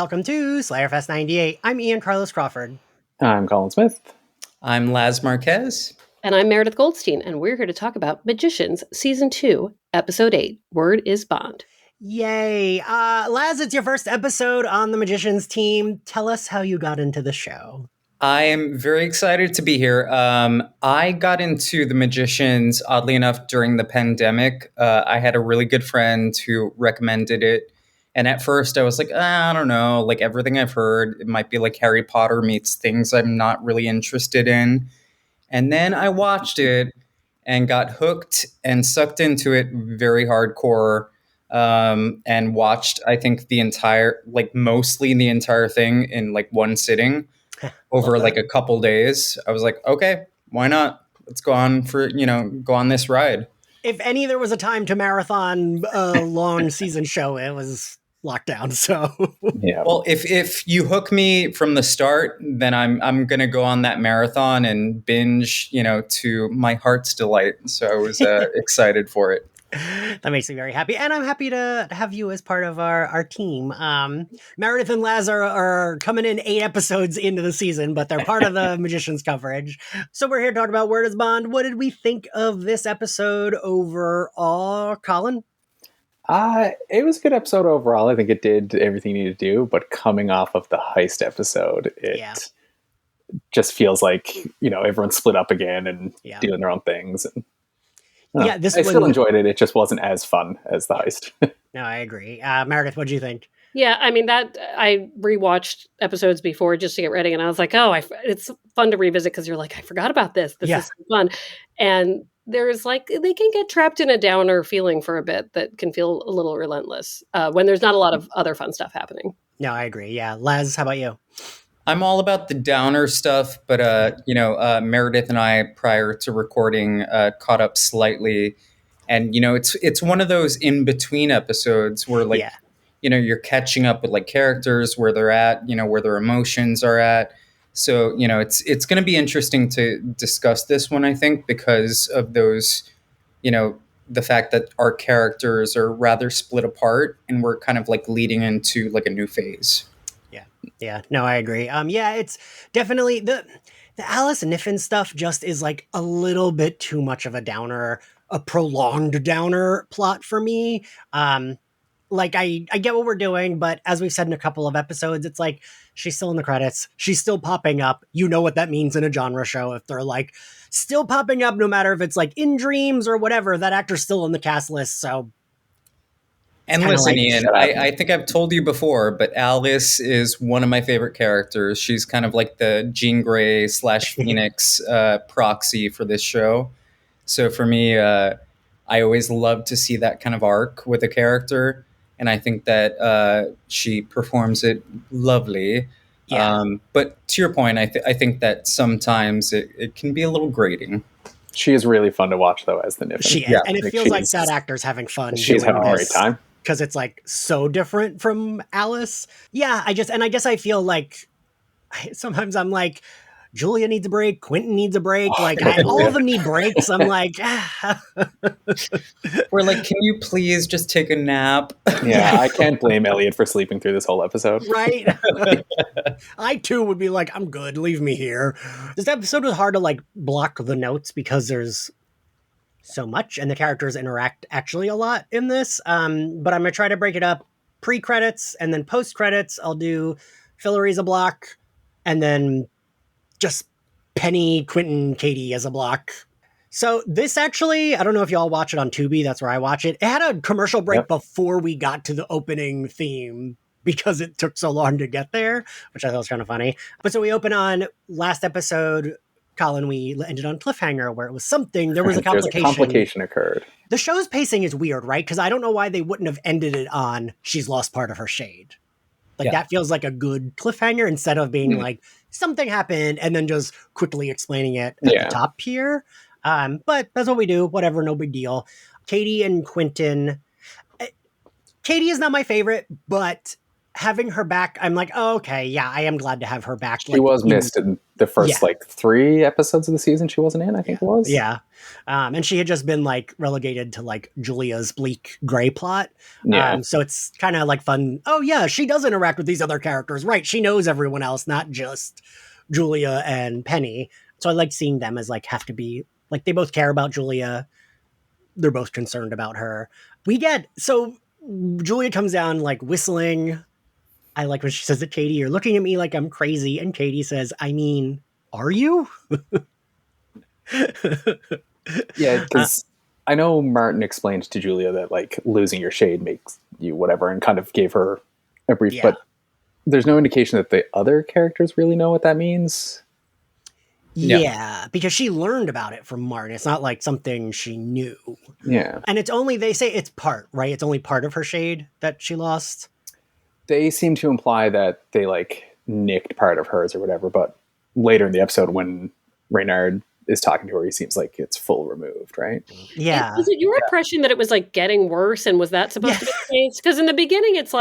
welcome to Slayerfest 98. I'm Ian Carlos Crawford. I'm Colin Smith. I'm Laz Marquez. And I'm Meredith Goldstein, and we're here to talk about Magicians, Season 2, Episode 8, Word is Bond. Yay. Laz, it's your first episode on the Magicians team. Tell us how you got into the show. I am very excited to be here. I got into the Magicians, oddly enough, during the pandemic. I had a really good friend who recommended it. And at first I was like, I don't know, like everything I've heard, it might be like Harry Potter meets things I'm not really interested in. And then I watched it and got hooked and sucked into it very hardcore, and watched, I think, mostly the entire thing in like one sitting over like a couple days. I was like, okay, why not? Let's go on this ride. If any, there was a time to marathon a long season show, it was lockdown. So yeah. Well, if you hook me from the start, then I'm gonna go on that marathon and binge, to my heart's delight. So I was excited for it. That makes me very happy. And I'm happy to have you as part of our team. Meredith and Laz are coming in 8 episodes into the season, but they're part of the Magicians coverage. So we're here to talk about Word is Bond. What did we think of this episode overall, Colin? It was a good episode overall. I think it did everything it needed to do, but coming off of the heist episode, it just feels like, everyone's split up again and doing their own things. And I still enjoyed it. It just wasn't as fun as the heist. No, I agree. Meredith, what do you think? Yeah, I mean, that I rewatched episodes before just to get ready, and I was like, it's fun to revisit because you're like, I forgot about this. This is fun. And there's like, they can get trapped in a downer feeling for a bit that can feel a little relentless when there's not a lot of other fun stuff happening. No, I agree. Yeah. Laz, how about you? I'm all about the downer stuff, but Meredith and I, prior to recording, caught up slightly, and it's one of those in between episodes where you're catching up with like characters where they're at, where their emotions are at. So it's going to be interesting to discuss this one, I think, because of those, the fact that our characters are rather split apart, and we're kind of like leading into like a new phase. Yeah, no, I agree. It's definitely the Alice Niffen stuff just is like a little bit too much of a downer, a prolonged downer plot for me. I get what we're doing, but as we've said in a couple of episodes, it's like she's still in the credits. She's still popping up. You know what that means in a genre show. If they're like still popping up, no matter if it's like in dreams or whatever, that actor's still on the cast list. So. And listen, Ian, I think I've told you before, but Alice is one of my favorite characters. She's kind of like the Jean Grey / Phoenix proxy for this show. So for me, I always love to see that kind of arc with a character. And I think that she performs it lovely. Yeah. But to your point, I think that sometimes it can be a little grating. She is really fun to watch, though, as the Niffen. She is. And it feels like that actor's having fun. She's having a great time. Because it's like so different from Alice. Yeah, I guess I feel like sometimes I'm like, Julia needs a break, Quentin needs a break. Like all of them need breaks. I'm like, We're like, can you please just take a nap? Yeah, I can't blame Elliot for sleeping through this whole episode. Right? I too would be like, I'm good, leave me here. This episode was hard to like block the notes because there's so much and the characters interact actually a lot in this. But I'm gonna try to break it up pre-credits and then post-credits. I'll do Fillery as a block and then just Penny, Quentin, Katie as a block. So this actually, I don't know if y'all watch it on Tubi, that's where I watch it. It had a commercial break before we got to the opening theme because it took so long to get there, which I thought was kind of funny. But so we open on last episode, Colin, we ended on cliffhanger where it was something, there was a complication. A complication occurred. The show's pacing is weird, right? Because I don't know why they wouldn't have ended it on she's lost part of her shade. That feels like a good cliffhanger instead of being like something happened and then just quickly explaining it at the top here. But that's what we do. Whatever, no big deal. Katie and Quentin. Katie is not my favorite, but having her back, I'm like, oh, okay, yeah, I am glad to have her back. She was missed in the first 3 episodes of the season she wasn't in, I think it was. Yeah. And she had just been relegated to Julia's bleak gray plot. So it's kind of fun. Oh yeah, she does interact with these other characters, right? She knows everyone else, not just Julia and Penny. So I like seeing them as have to be they both care about Julia. They're both concerned about her. Julia comes down whistling. I like when she says to Katie, "You're looking at me like I'm crazy," and Katie says, "I mean, are you?" Yeah, because I know Martin explained to Julia that losing your shade makes you whatever, and kind of gave her a brief, but there's no indication that the other characters really know what that means. Yeah, because she learned about it from Martin. It's not something she knew. Yeah. And it's only, they say it's part, right? It's only part of her shade that she lost. They seem to imply that they nicked part of hers or whatever, but later in the episode when Reynard is talking to her, he seems like it's full removed, right? Yeah. Was it your impression that it was getting worse, and was that supposed to be the case? Because in the beginning it's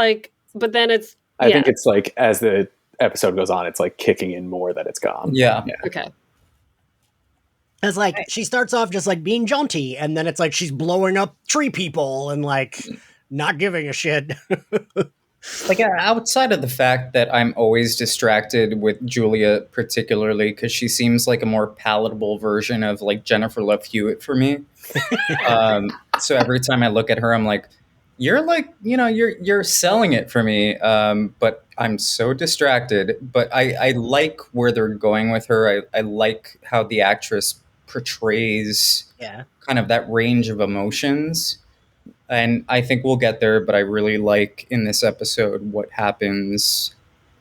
but then it's I think it's as the episode goes on, it's kicking in more that it's gone. Yeah. Okay. It's she starts off just being jaunty, and then it's she's blowing up tree people and not giving a shit. Outside of the fact that I'm always distracted with Julia, particularly because she seems like a more palatable version of Jennifer Love Hewitt for me. So every time I look at her, I'm like, you're you're selling it for me. But I'm so distracted. But I like where they're going with her. I like how the actress portrays kind of that range of emotions. And I think we'll get there, but I really like in this episode what happens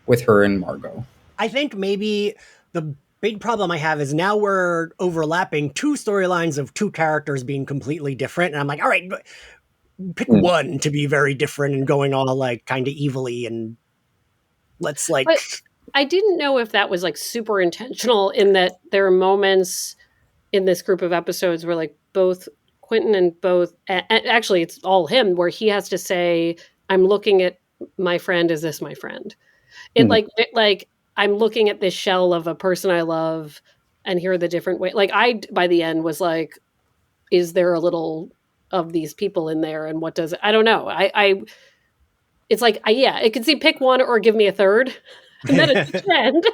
with her and Margot. I think maybe the big problem I have is now we're overlapping 2 storylines of 2 characters being completely different. And I'm like, all right, pick one to be very different and going all kind of evilly, and let's But I didn't know if that was super intentional, in that there are moments in this group of episodes where both Quentin and actually it's all him, where he has to say, I'm looking at my friend, is this my friend? I'm looking at this shell of a person I love, and here are the different ways. I by the end was is there a little of these people in there, and what does it, I don't know. It's I could see pick one or give me a third. And then it's a trend.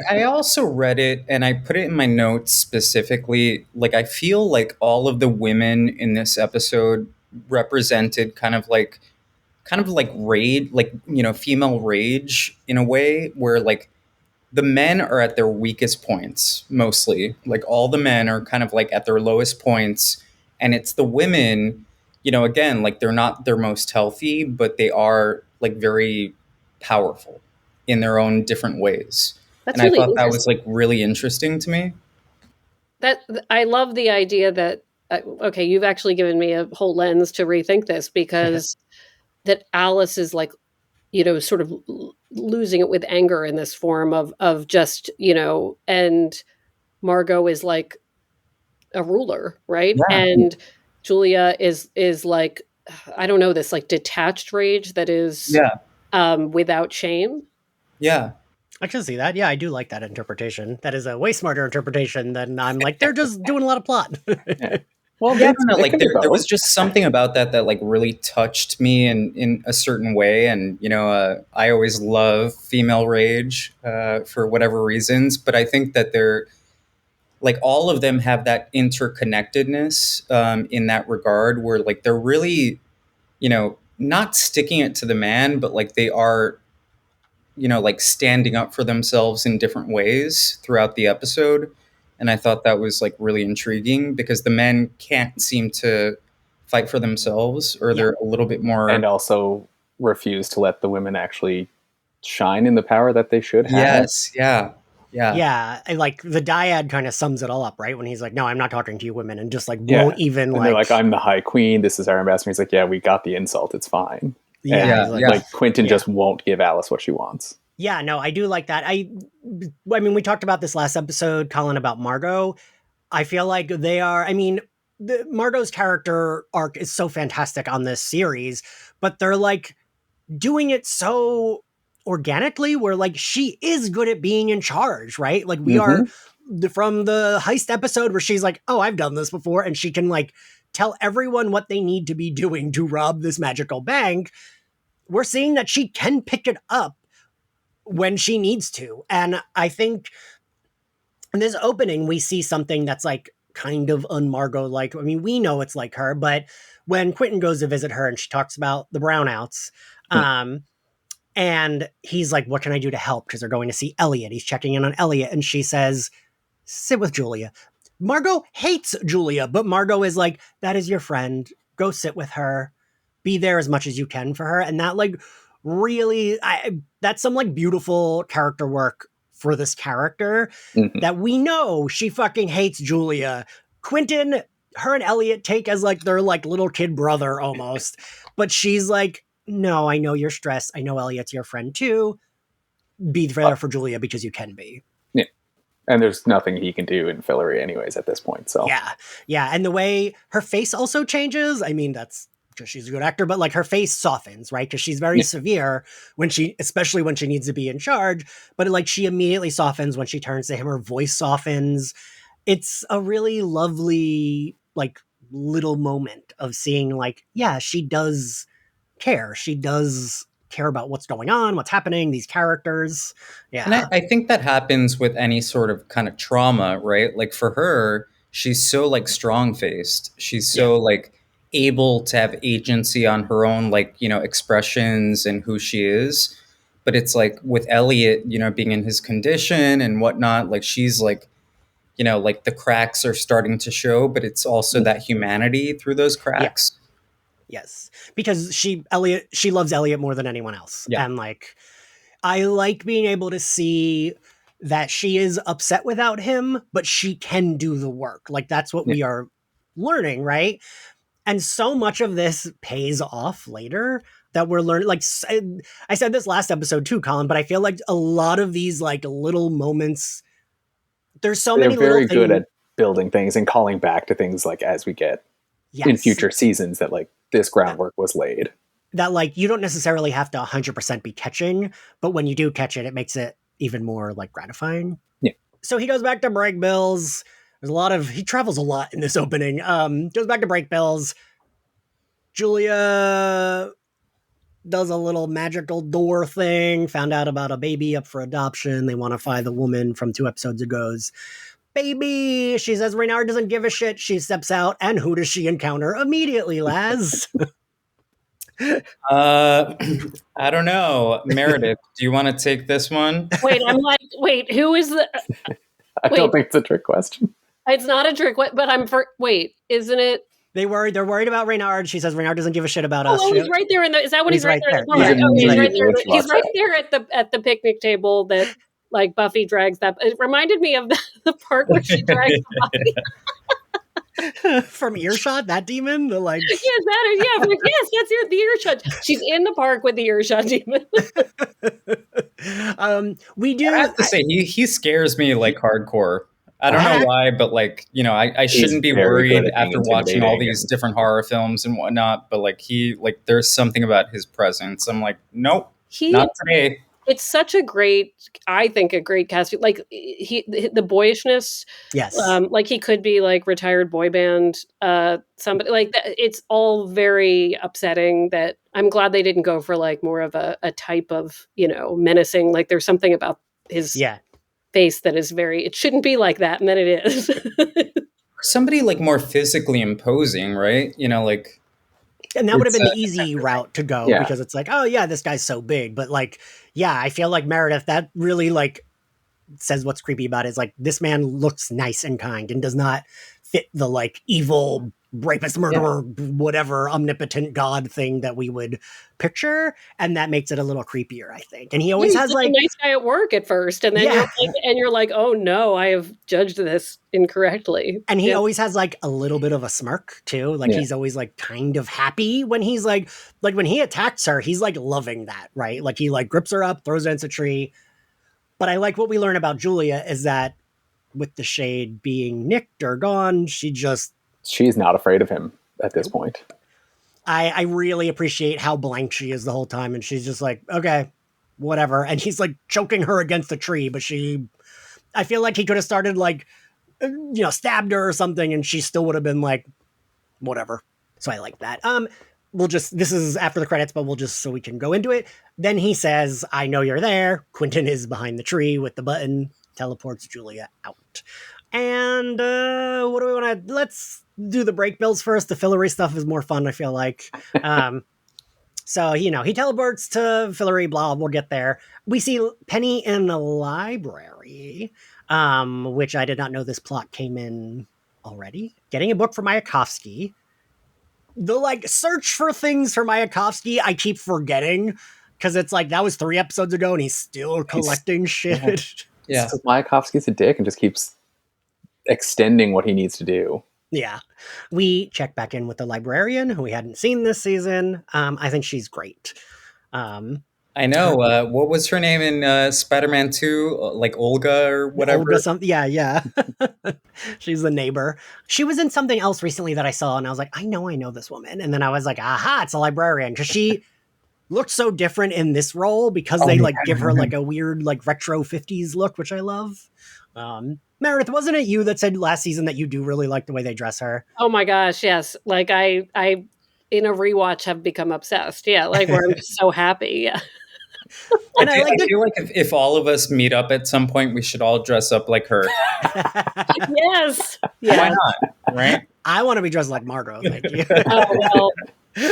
I also read it, and I put it in my notes specifically. I feel all of the women in this episode represented kind of rage, female rage in a way, where the men are at their weakest points mostly. All the men are kind of at their lowest points, and it's the women, again, they're not their most healthy, but they are very powerful in their own different ways. That's and really I thought that was really interesting to me. That I love the idea that okay, you've actually given me a whole lens to rethink this, because that Alice is sort of losing it with anger in this form of just, and Margot is a ruler, right? Yeah. And Julia is I don't know, this detached rage that is without shame. Yeah. I can see that. Yeah, I do like that interpretation. That is a way smarter interpretation than I'm they're just doing a lot of plot. Well, yeah, no, there was just something about that really touched me in a certain way. And, I always love female rage for whatever reasons. But I think that they're all of them have that interconnectedness in that regard, where they're really, not sticking it to the man, but they are, standing up for themselves in different ways throughout the episode. And I thought that was really intriguing, because the men can't seem to fight for themselves, or they're a little bit more, and also refuse to let the women actually shine in the power that they should have. Yes. Yeah. Yeah, and the dyad kind of sums it all up, right? When he's like, no, I'm not talking to you women, and just won't even and they're I'm the High Queen, this is our ambassador. He's yeah, we got the insult, it's fine. And Quentin just won't give Alice what she wants. Yeah, no, I do like that. I mean, we talked about this last episode, Colin, about Margot. I feel they are, Margot's character arc is so fantastic on this series, but they're doing it so organically where like she is good at being in charge, right? Like we are from the heist episode where she's like, oh, I've done this before, and she can like tell everyone what they need to be doing to rob this magical bank. We're seeing that she can pick it up when she needs to. And I think in this opening, we see something that's like kind of un-Margot like. I mean, we know it's like her, but when Quentin goes to visit her and she talks about the brownouts, and he's like, what can I do to help? Because they're going to see Elliot. He's checking in on Elliot. And she says, sit with Julia. Margot hates Julia, but Margot is like, that is your friend. Go sit with her. Be there as much as you can for her. And that like really, that's some like beautiful character work for this character that we know she fucking hates Julia. Quentin, her and Elliot take as like their like little kid brother almost. But she's like, no, I know you're stressed. I know Elliot's your friend too. Be there for Julia because you can be. Yeah. And there's nothing he can do in Fillory anyways at this point. So yeah. And the way her face also changes, I mean, that's because she's a good actor, but like her face softens, right? Because she's very severe when especially when she needs to be in charge, but like she immediately softens when she turns to him, her voice softens. It's a really lovely, like little moment of seeing like, yeah, she does care. She does care about what's going on, what's happening, these characters. Yeah. And I think that happens with any sort of kind of trauma, right? Like for her, she's so like strong-faced. She's so like able to have agency on her own, like, you know, expressions and who she is. But it's like with Elliot, you know, being in his condition and whatnot, like she's like, you know, like the cracks are starting to show, but it's also that humanity through those cracks. Yes, because she loves Elliot more than anyone else. Yeah. And like, I like being able to see that she is upset without him, but she can do the work. Like that's what we are learning, right? And so much of this pays off later that we're learning. Like I said this last episode too, Colin, but I feel like a lot of these like little moments, there's so many little things. They're very good at building things and calling back to things like as we get in future seasons that like this groundwork was laid. That like you don't necessarily have to 100% be catching, but when you do catch it, it makes it even more like gratifying. Yeah. So he goes back to break bills. He travels a lot in this opening. Goes back to break bills. Julia does a little magical door thing, found out about a baby up for adoption. They want to find the woman from 2 episodes ago's baby. She says Reynard doesn't give a shit. She steps out, and who does she encounter immediately, Laz? I don't know. Meredith, do you want to take this one? Wait, who is the... I don't think it's a trick question. It's not a trick, but isn't it? They're worried about Reynard. She says Reynard doesn't give a shit about us. Oh, he's right there is that what he's right there? He's right there at the picnic table that like Buffy drags that. It reminded me of the part where she drags Buffy. From earshot, that demon, the like yes, that's the earshot. She's in the park with the earshot demon. We do. I have to say, he scares me like hardcore. I don't know why, but like, you know, I shouldn't be worried after watching all these different horror films and whatnot. But like there's something about his presence. I'm like, nope, not today. It's such a great cast. Like the boyishness. Yes. Like he could be like retired boy band. Somebody like that. It's all very upsetting that I'm glad they didn't go for like more of a type of, you know, menacing. Like there's something about his face that is it shouldn't be like that. And then it is. Somebody like more physically imposing, right? You know, like. And that would have been the easy route to go because it's like, oh yeah, this guy's so big. But like, yeah, I feel like Meredith, that really like says what's creepy about it is like, this man looks nice and kind and does not fit the like evil rapist, murderer, whatever omnipotent god thing that we would picture. And that makes it a little creepier, I think. And he always has like a nice guy at work at first. And then you're like, oh no, I have judged this incorrectly. And he always has like a little bit of a smirk too. Like he's always like kind of happy when he's like when he attacks her, he's like loving that, right? Like he like grips her up, throws her into a tree. But I like what we learn about Julia is that with the shade being nicked or gone, she's not afraid of him at this point. I really appreciate how blank she is the whole time, and she's just like, okay, whatever. And he's like choking her against the tree, but I feel like he could have started like, stabbed her or something, and she still would have been like, whatever. So I like that. This is after the credits, but so we can go into it. Then he says, I know you're there. Quentin is behind the tree with the button, teleports Julia out. And what do we want to, let's do the break bills first. The fillery stuff is more fun, I feel like. So, he teleports to Fillery, blah, we'll get there. We see Penny in the library, which I did not know this plot came in already. Getting a book for Mayakovsky. The, search for things for Mayakovsky, I keep forgetting, because it's like, that was 3 episodes ago, and he's still collecting shit. Yeah. Mayakovsky's a dick and just keeps extending what he needs to do. Yeah. We check back in with the librarian, who we hadn't seen this season. I think she's great. I know. What was her name in Spider-Man 2? Like Olga or whatever? Olga something. Yeah. She's the neighbor. She was in something else recently that I saw, and I was like, I know this woman. And then I was like, aha, it's a librarian. Because she looked so different in this role because they give her like a weird retro 50s look, which I love. Meredith, wasn't it you that said last season that you do really like the way they dress her? Oh my gosh, yes. Like I in a rewatch have become obsessed. Yeah, like where I'm just so happy. Yeah. And I feel like if all of us meet up at some point, we should all dress up like her. Yes. Yeah. Why not? Right? I want to be dressed like Margot. Thank you. Oh, well.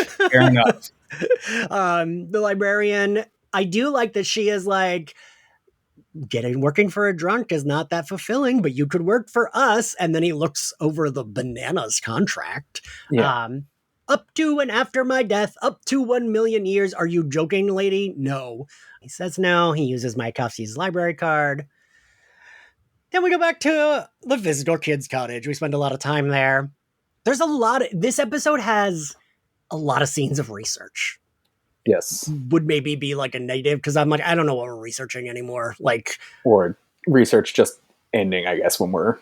Fair enough. The librarian, I do like that she is like, working for a drunk is not that fulfilling, but you could work for us. And then he looks over the bananas contract. Yeah. Up to and after my death, up to 1 million years. Are you joking, lady? No. He says no. He uses Mayakovsky's library card. Then we go back to the Visitor Kids Cottage. We spend a lot of time there. This episode has a lot of scenes of research. Yes. Would maybe be like a negative, because I'm like, I don't know what we're researching anymore. Or research just ending, I guess, when we're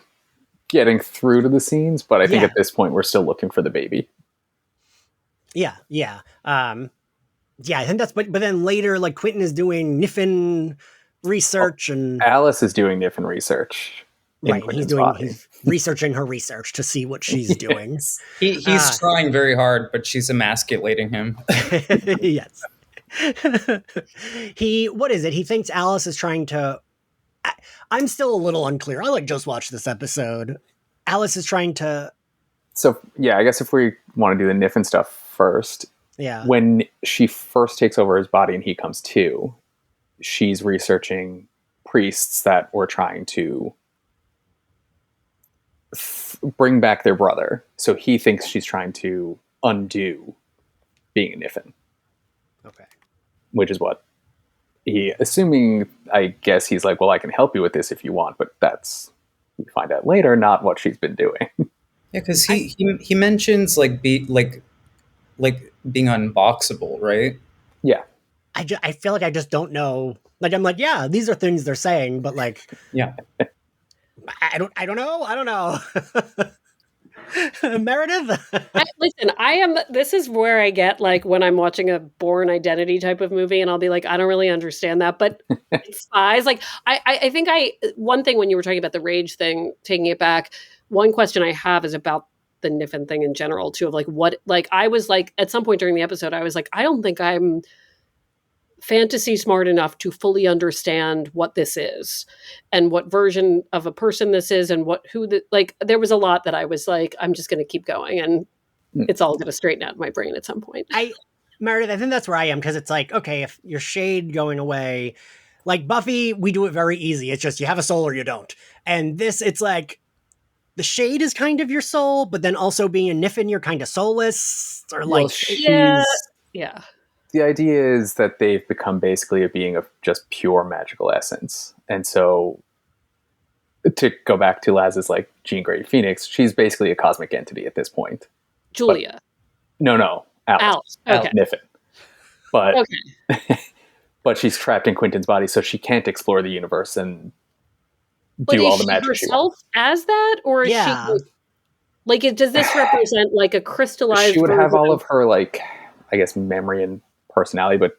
getting through to the scenes. But I think at this point, we're still looking for the baby. Yeah. I think that's, but then later, Quentin is doing Niffin research, and Alice is doing Niffin research. Right, he's researching her research to see what she's doing. He's trying very hard, but she's emasculating him. Yes. What is it? He thinks Alice is trying to... I'm still a little unclear. I just watched this episode. Alice is trying to... So, yeah, I guess if we want to do the Niffin stuff first, when she first takes over his body and he comes to, she's researching priests that were trying to bring back their brother. So he thinks she's trying to undo being a Niffin. Okay. Which is what I guess he's like, well, I can help you with this if you want, but that's, we find out later, not what she's been doing. Yeah, because he mentions being unboxable, right? Yeah. I feel like I just don't know. I'm like, yeah, these are things they're saying, but yeah. I don't know. Meredith? This is where I get when I'm watching a Bourne Identity type of movie, and I'll be like, I don't really understand that, but it's spies. I think one thing when you were talking about the rage thing, taking it back, one question I have is about the Niffin thing in general too, of what, I was at some point during the episode, I was like, I don't think I'm fantasy smart enough to fully understand what this is and what version of a person this is, and there was a lot that I was like, I'm just going to keep going, and it's all going to straighten out in my brain at some point. Meredith, I think that's where I am, because it's okay, if your shade going away, Buffy, we do it very easy. It's just you have a soul or you don't. And this, it's the shade is kind of your soul, but then also being a Niffin, you're kind of soulless, or yeah. The idea is that they've become basically a being of just pure magical essence. And so to go back to Laz's Jean Grey Phoenix, she's basically a cosmic entity at this point. Julia. No. Alice. Okay. Niffin. But, okay. But she's trapped in Quentin's body, so she can't explore the universe and do all the magic she wants. As that? Or is she... Like, does this represent like a crystallized? She would have all of her, like, I guess, memory and personality, but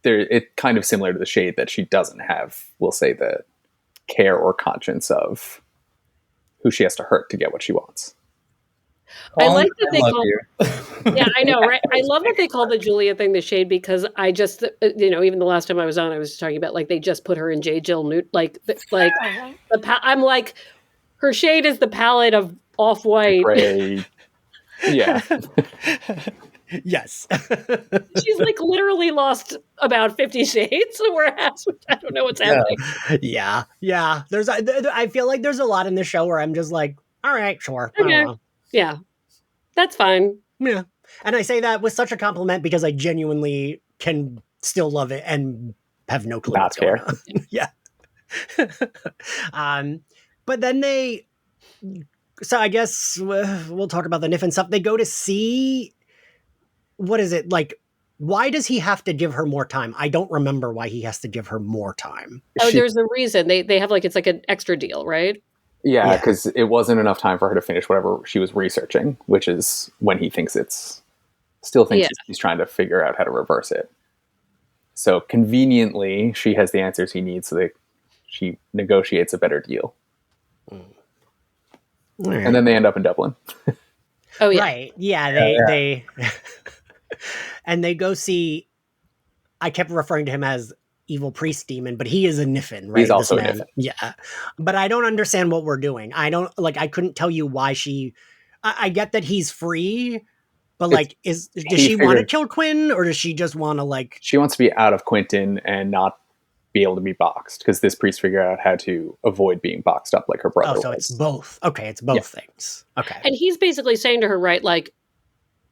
it kind of similar to the Shade that she doesn't have, we'll say, the care or conscience of who she has to hurt to get what she wants. I like that they call you. Yeah, I know, right? I love that they call the Julia thing the Shade, because I just, even the last time I was on, I was talking about, like, they just put her in J. Jill Newt, I'm like, her shade is the palette of Off-White. Gray. Yeah. Yes. She's like literally lost about 50 shades, whereas I don't know what's happening. Yeah. I feel like there's a lot in the show where I'm just like, all right, sure. Okay. I don't know. Yeah. That's fine. Yeah. And I say that with such a compliment because I genuinely can still love it and have no clue what's going on. Yeah. But then so I guess we'll talk about the Niffen stuff. They go to see, what is it? Like, why does he have to give her more time? I don't remember why he has to give her more time. Oh, there's a reason. They have, like, it's like an extra deal, right? Yeah, because it wasn't enough time for her to finish whatever she was researching, which is when he thinks he's trying to figure out how to reverse it. So conveniently, she has the answers he needs, so that she negotiates a better deal. Right. And then they end up in Dublin. Oh, yeah. Right. Yeah, they and they go see, I kept referring to him as evil priest demon, but he is a Niffen, right? He's also a Niffen. Yeah. But I don't understand what we're doing. I couldn't tell you why I get that he's free, but like, does she want to kill Quinn, or does she just want to, like... She wants to be out of Quentin and not be able to be boxed, because this priest figured out how to avoid being boxed up like her brother was. So it's both. Okay, it's both things. Okay. And he's basically saying to her, right, like,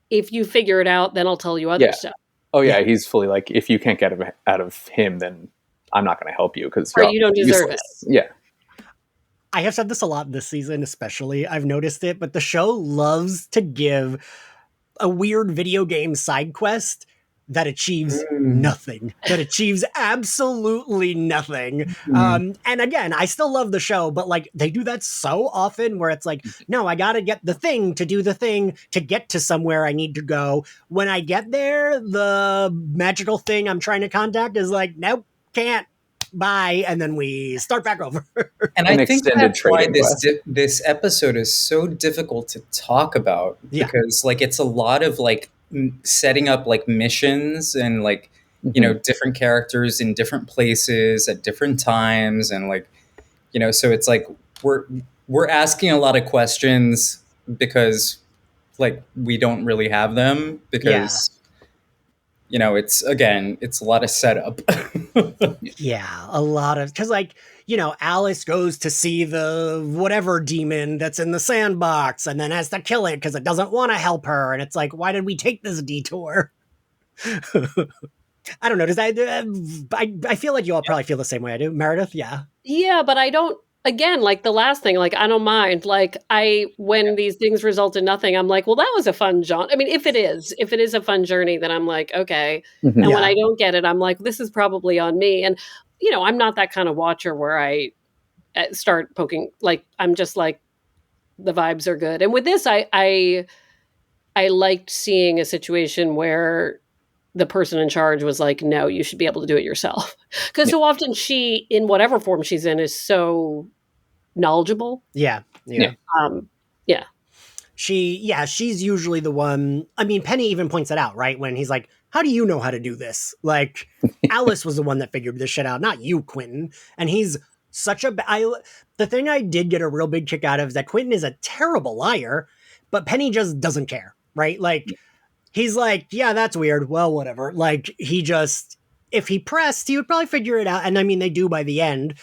if you figure it out, then I'll tell you other stuff. Oh, yeah, he's fully like, if you can't get out of him, then I'm not going to help you, because you don't deserve it. Yeah. I have said this a lot this season, especially. I've noticed it, but the show loves to give a weird video game side quest that achieves nothing, that achieves absolutely nothing. And again, I still love the show, but like, they do that so often where it's like, no, I got to get the thing to do the thing to get to somewhere I need to go. When I get there, the magical thing I'm trying to contact is like, nope, can't. Bye, and then we start back over. And I think that's why this episode is so difficult to talk about, because like, it's a lot of like setting up like missions and like, different characters in different places at different times, and like, so it's like we're asking a lot of questions because like we don't really have them, because it's a lot of setup. Yeah, a lot of, because like, Alice goes to see the whatever demon that's in the sandbox and then has to kill it because it doesn't want to help her. And it's like, why did we take this detour? I don't know. Does that, I feel like you all probably feel the same way I do. Meredith, yeah. Yeah, but I don't, again, like the last thing, like, I don't mind. Like, when these things result in nothing, I'm like, well, that was a fun jaunt. I mean, if it is a fun journey, then I'm like, okay. And when I don't get it, I'm like, this is probably on me. And, I'm not that kind of watcher where I start poking, like, I'm just like, the vibes are good. And with this, I liked seeing a situation where the person in charge was like, no, you should be able to do it yourself. Because so often she, in whatever form she's in, is so knowledgeable. Yeah. She's usually the one. I mean, Penny even points it out, right? When he's like, how do you know how to do this? Like, Alice was the one that figured this shit out, not you, Quentin. And he's such the thing I did get a real big kick out of is that Quentin is a terrible liar, but Penny just doesn't care, right? Like, he's like, yeah, that's weird. Well, whatever. Like, if he pressed, he would probably figure it out. And I mean, they do by the end.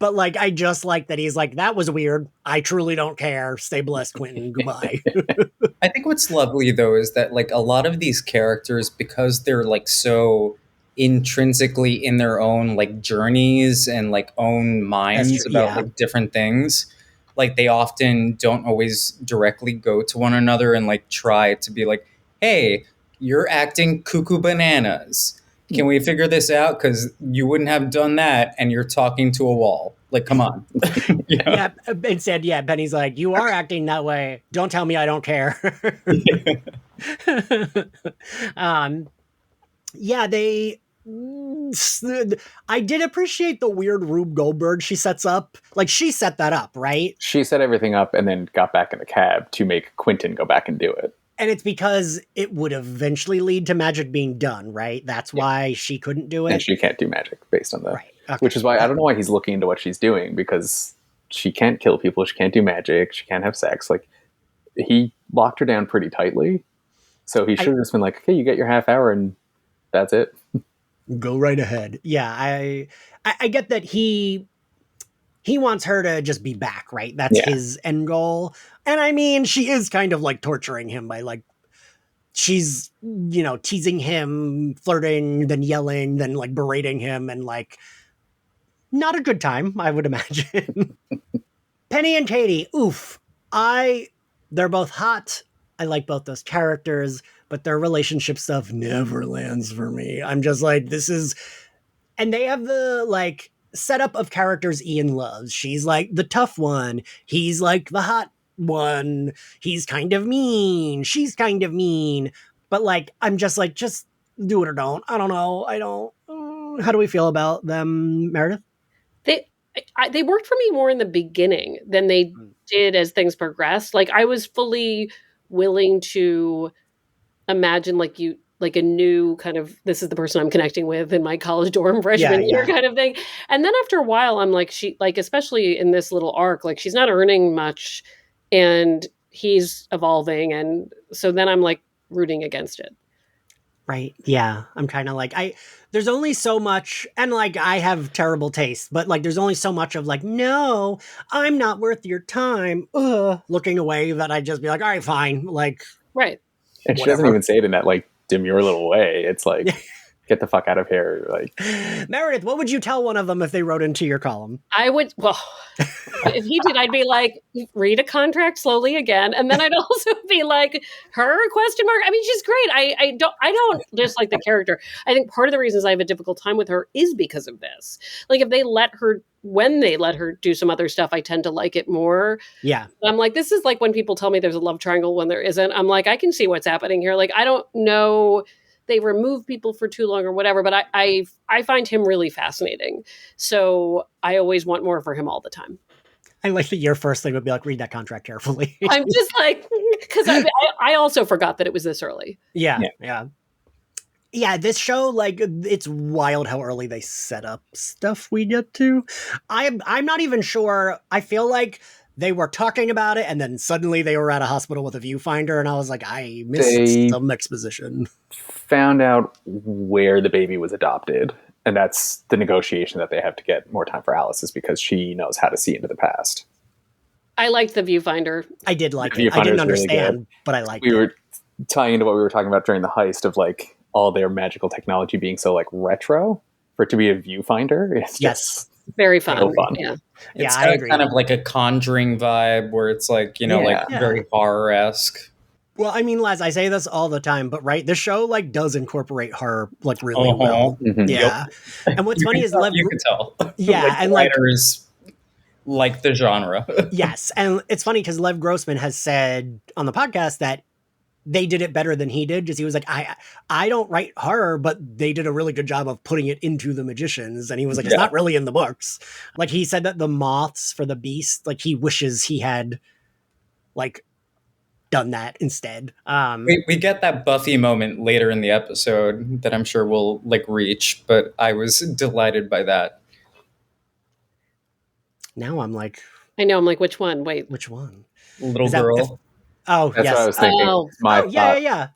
But like, I just like that he's like, that was weird. I truly don't care. Stay blessed, Quentin. Goodbye. I think what's lovely though is that like a lot of these characters, because they're like so intrinsically in their own like journeys and like own minds about like different things, like they often don't always directly go to one another and like try to be like, hey, you're acting cuckoo bananas. Can we figure this out? Because you wouldn't have done that, and you're talking to a wall. Like, come on. Yeah, instead, Penny's like, you are acting that way. Don't tell me I don't care. I did appreciate the weird Rube Goldberg she sets up. Like, she set that up, right? She set everything up and then got back in the cab to make Quentin go back and do it. And it's because it would eventually lead to magic being done, right? That's why she couldn't do it. And she can't do magic based on that. Right. Okay. Which is why I don't know why he's looking into what she's doing, because she can't kill people, she can't do magic, she can't have sex. Like, he locked her down pretty tightly. So he should have just been like, okay, you get your half hour and that's it. Go right ahead. Yeah, I get that he wants her to just be back, right? That's his end goal. And I mean, she is kind of like torturing him by like, she's, teasing him, flirting, then yelling, then like berating him, and like, not a good time, I would imagine. Penny and Katie, oof. They're both hot. I like both those characters, but their relationship stuff never lands for me. I'm just like, and they have the like setup of characters Ian loves. She's like the tough one. He's like the hot one. He's kind of mean. She's kind of mean. But like, I'm just like, just do it or don't. I don't know. How do we feel about them, Meredith? They worked for me more in the beginning than they did as things progressed. Like, I was fully willing to imagine like a new kind of, this is the person I'm connecting with in my college dorm freshman year kind of thing. And then after a while, I'm like, she, like, especially in this little arc, like, she's not earning much and he's evolving. And so then I'm like rooting against it. Right. Yeah. I'm kind of like, there's only so much, and like, I have terrible taste, but like, there's only so much of like, no, I'm not worth your time. Looking away, that I'd just be like, all right, fine. Like, right. And she doesn't even say it in that like demure little way. It's like, get the fuck out of here. Like, Meredith, what would you tell one of them if they wrote into your column? I would, if he did, I'd be like, read a contract slowly again. And then I'd also be like, her question mark. I mean, she's great. I don't dislike the character. I think part of the reasons I have a difficult time with her is because of this. Like, if when they let her do some other stuff, I tend to like it more. Yeah. But I'm like, this is like when people tell me there's a love triangle when there isn't. I'm like, I can see what's happening here. Like, I don't know. They remove people for too long or whatever, but I find him really fascinating. So I always want more for him all the time. I like that your first thing would be like, read that contract carefully. I'm just like, because I also forgot that it was this early. Yeah. This show, like, it's wild how early they set up stuff we get to. I'm not even sure. I feel like they were talking about it, and then suddenly they were at a hospital with a viewfinder, and I was like, I missed some exposition. Found out where the baby was adopted, and that's the negotiation that they have to get more time for Alice, is because she knows how to see into the past. I liked the viewfinder. I did like it. I didn't understand, really, but I liked it. We were tying into what we were talking about during the heist of like all their magical technology being so like retro. For it to be a viewfinder, it's just very fun. So fun. Yeah. It's I agree. Kind of like a Conjuring vibe where it's like, very horror-esque. Well, I mean, Laz, I say this all the time, but right, the show like does incorporate horror like really well. Mm-hmm. Yeah. Yep. And what's funny is you can tell. Yeah, like, and writers like the genre. Yes, and it's funny because Lev Grossman has said on the podcast that they did it better than he did, because he was like, I don't write horror, but they did a really good job of putting it into The Magicians. And he was like, it's not really in the books. Like, he said that the moths for the beast, like, he wishes he had like done that instead. We get that Buffy moment later in the episode that I'm sure we'll like reach, but I was delighted by that. Now I'm like, which one? Wait, which one? Little girl. Oh, that's yes. what I was thinking. Yeah.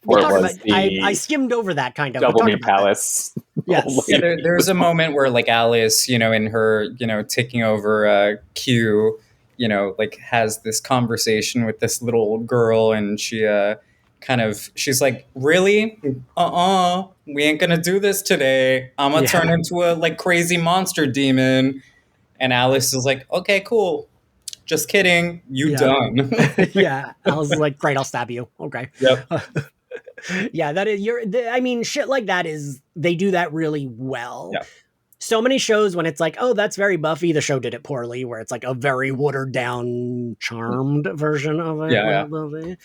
We talked about, I skimmed over that kind of. Double Meat Palace. Yes. Yeah, there's a moment where like Alice, in her, taking over Q, like has this conversation with this little girl, and she she's like, really? We ain't gonna do this today. I'm gonna turn into a like crazy monster demon. And Alice is like, okay, cool. Just kidding. You done. Yeah. I was like, great, I'll stab you. Okay. Yep. Yeah, that is, I mean, shit like that is, they do that really well. Yeah. so many shows when it's like, oh, that's very Buffy. The show did it poorly, where it's like a very watered down, charmed version of it. Yeah. Buffy.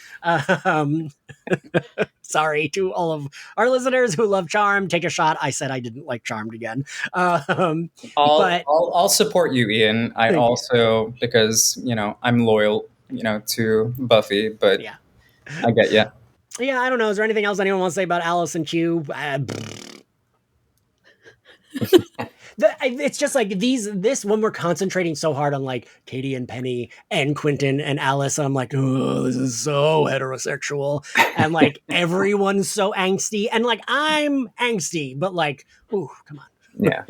Sorry to all of our listeners who love Charmed. Take a shot. I said I didn't like Charmed again. I'll support you, Ian. I also, because, I'm loyal, to Buffy, but yeah. I get you. Yeah, I don't know. Is there anything else anyone wants to say about Alice and Q? It's just like this when we're concentrating so hard on like Katie and Penny and Quentin and Alice, I'm like, oh, this is so heterosexual, and like everyone's so angsty, and like I'm angsty, but like, ooh, come on, yeah,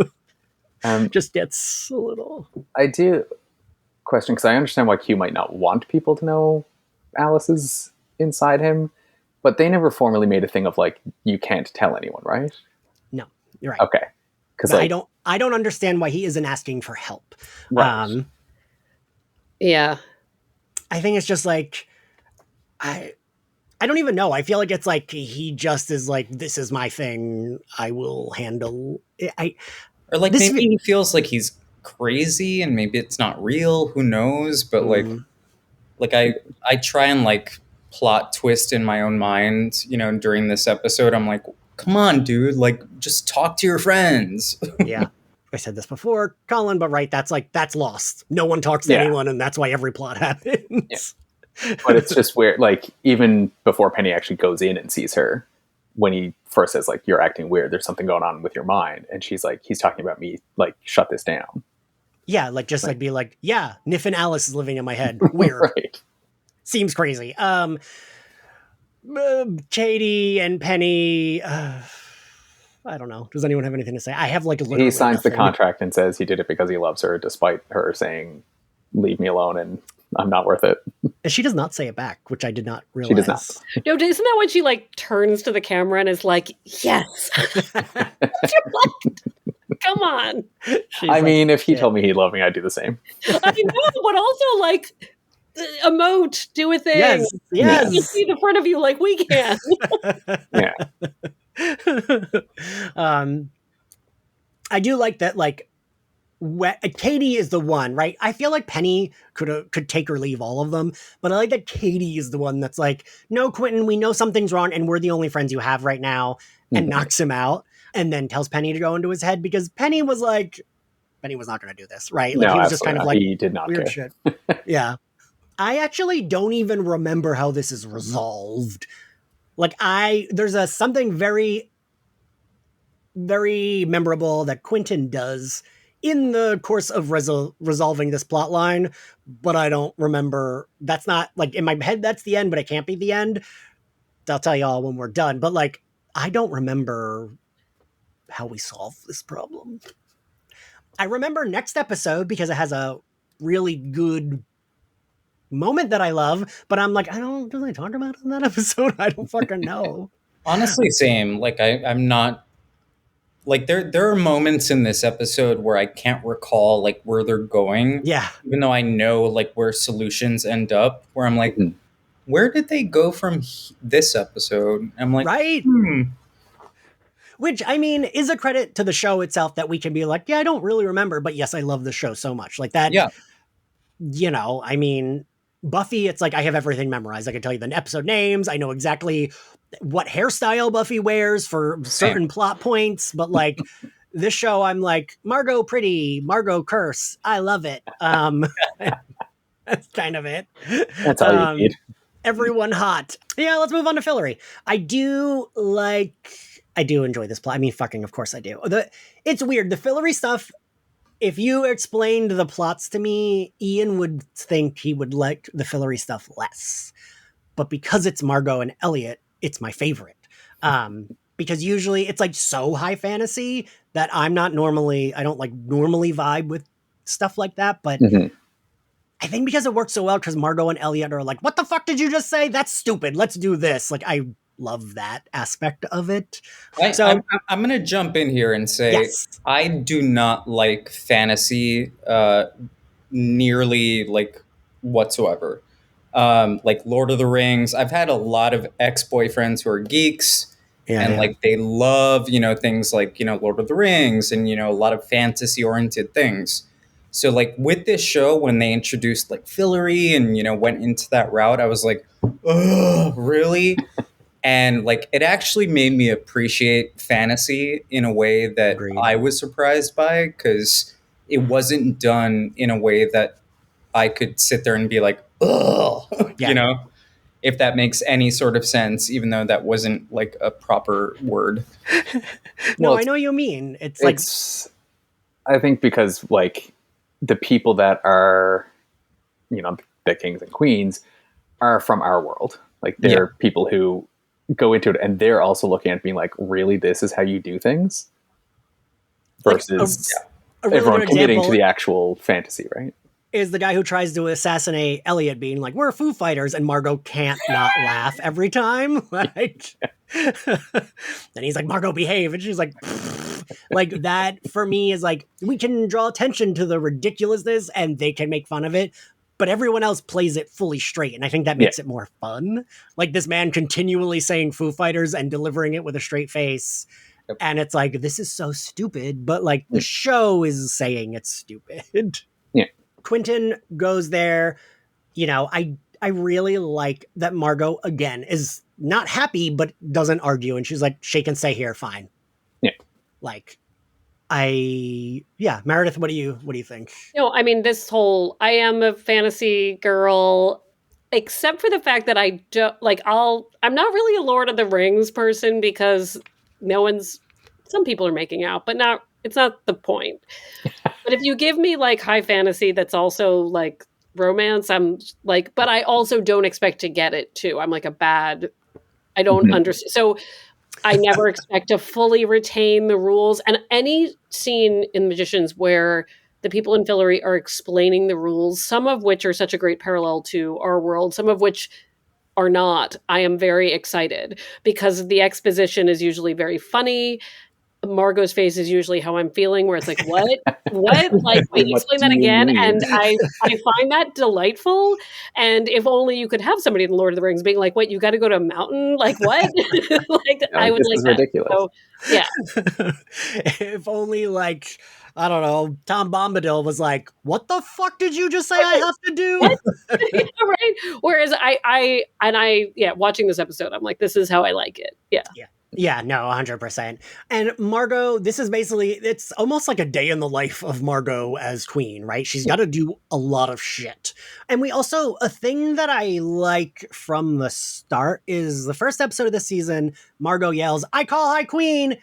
just gets a little. I do question, because I understand why Q might not want people to know Alice is inside him, but they never formally made a thing of like, you can't tell anyone, right? No, you're right. Okay. Because I don't understand why he isn't asking for help. Right. Yeah. I think it's just like, I don't even know. I feel like it's like he just is like, this is my thing. I will handle it. Or like maybe he feels like he's crazy and maybe it's not real. Who knows? But like I try and like plot twist in my own mind, during this episode. I'm like, come on, dude, like just talk to your friends. Yeah. I said this before, Colin, but right, that's lost. No one talks to anyone, and that's why every plot happens. Yeah. But it's just weird, like even before Penny actually goes in and sees her, when he first says like, you're acting weird, there's something going on with your mind, and she's like, he's talking about me, like shut this down. Yeah, like just like be like, yeah, Niff and Alice is living in my head. Weird. Right. Seems crazy. Katie and Penny, I don't know. Does anyone have anything to say? I have like literally he signs nothing. The contract and says he did it because he loves her, despite her saying, leave me alone and I'm not worth it. And she does not say it back, which I did not realize. She does not. No, isn't that when she like turns to the camera and is like, yes. Come on. I mean, if he told me he loved me, I'd do the same. I know, but also like emote, do a thing. Yes. You see the front of you like we can. Yeah. I do like that. Like, Katie is the one, right? I feel like Penny could take or leave all of them, but I like that Katie is the one that's like, no, Quentin, we know something's wrong, and we're the only friends you have right now, and knocks him out, and then tells Penny to go into his head, because Penny was not going to do this, right? Like, no, he was absolutely just kind of not. like, he did not weird care. shit. Yeah. I actually don't even remember how this is resolved. Like, there's something very, very memorable that Quentin does in the course of resolving this plot line, but I don't remember. That's not, like, in my head, that's the end, but it can't be the end. I'll tell you all when we're done. But, like, I don't remember how we solve this problem. I remember next episode because it has a really good moment that I love, but I'm like, do they talk about it in that episode? I don't fucking know. Honestly, same. Like I'm not, like there are moments in this episode where I can't recall like where they're going. Yeah. Even though I know like where solutions end up, where I'm like, where did they go from this episode? I'm like, right. Which, I mean, is a credit to the show itself that we can be like, yeah, I don't really remember, but yes, I love the show so much. Like that, I mean, Buffy, it's like I have everything memorized. I can tell you the episode names. I know exactly what hairstyle Buffy wears for certain plot points. But like this show, I'm like, Margot pretty, Margot curse. I love it. That's kind of it. That's all you need. Everyone hot. Yeah, let's move on to fillery. I do enjoy this plot. I mean, fucking, of course I do. It's weird. The fillery stuff, if you explained the plots to me, Ian would think he would like the fillery stuff less. But because it's Margot and Elliot, it's my favorite. Because usually it's like so high fantasy that I don't normally vibe with stuff like that. But I think because it works so well, because Margot and Elliot are like, what the fuck did you just say? That's stupid. Let's do this. Like, I love that aspect of it. I'm going to jump in here and say, I do not like fantasy nearly like whatsoever. Like Lord of the Rings, I've had a lot of ex-boyfriends who are geeks, and like they love, things like, Lord of the Rings and, a lot of fantasy oriented things. So like with this show, when they introduced like Fillory and, went into that route, I was like, oh, really? And like it actually made me appreciate fantasy in a way that I was surprised by, because it wasn't done in a way that I could sit there and be like, oh, if that makes any sort of sense, even though that wasn't like a proper word. No, I know what you mean. It's like, I think because like the people that are, the kings and queens are from our world. Like they're people who go into it and they're also looking at it being like, really, this is how you do things? Versus a really everyone committing to the actual fantasy, right? Is the guy who tries to assassinate Elliot being like, we're Foo Fighters, and Margot can't not laugh every time. Like, and he's like, Margot, behave. And she's like, like that for me is like, we can draw attention to the ridiculousness and they can make fun of it, but everyone else plays it fully straight. And I think that makes it more fun. Like this man continually saying Foo Fighters and delivering it with a straight face. Yep. And it's like, this is so stupid, but like the show is saying it's stupid. Yeah. Quentin goes there. I really like that Margot, again, is not happy, but doesn't argue. And she's like, shake and stay here. Fine. Yeah. Like, Meredith, what do you think? I mean, this whole, I am a fantasy girl, except for the fact that I don't, like, I'm not really a Lord of the Rings person because some people are making out, but it's not the point. But if you give me like high fantasy that's also like romance, I'm like, but I also don't expect to get it too. I'm like I don't understand. So I never expect to fully retain the rules. And any scene in Magicians where the people in Fillory are explaining the rules, some of which are such a great parallel to our world, some of which are not, I am very excited because the exposition is usually very funny. Margot's face is usually how I'm feeling, where it's like, what? Like, wait, explain that again. Mean? And I find that delightful. And if only you could have somebody in Lord of the Rings being like, what, you got to go to a mountain? Like, what? Like, I would like that. Ridiculous. So, yeah. If only, like, I don't know, Tom Bombadil was like, what the fuck did you just say I have to do? Yeah, right. Whereas watching this episode, I'm like, this is how I like it. Yeah. Yeah, no, 100%. And Margot, this is basically, it's almost like a day in the life of Margot as queen, right? She's got to do a lot of shit. And we also, a thing that I like from the start is the first episode of the season, Margot yells, I call high queen.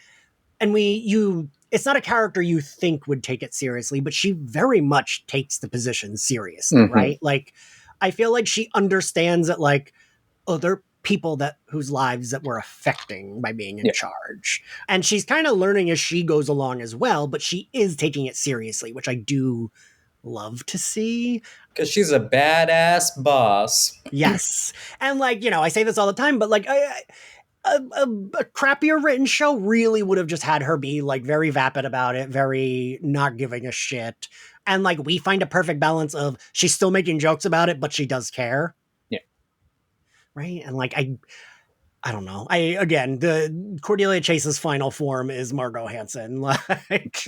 And it's not a character you think would take it seriously, but she very much takes the position seriously, right? Like, I feel like she understands that, like, other people whose lives that we're affecting by being in charge. And she's kind of learning as she goes along as well, but she is taking it seriously, which I do love to see. Because she's a badass boss. Yes. And like, I say this all the time, but like a crappier written show really would have just had her be like very vapid about it, very not giving a shit. And like, we find a perfect balance of she's still making jokes about it, but she does care. Right. And like, I don't know. Again, the Cordelia Chase's final form is Margot Hansen. Like,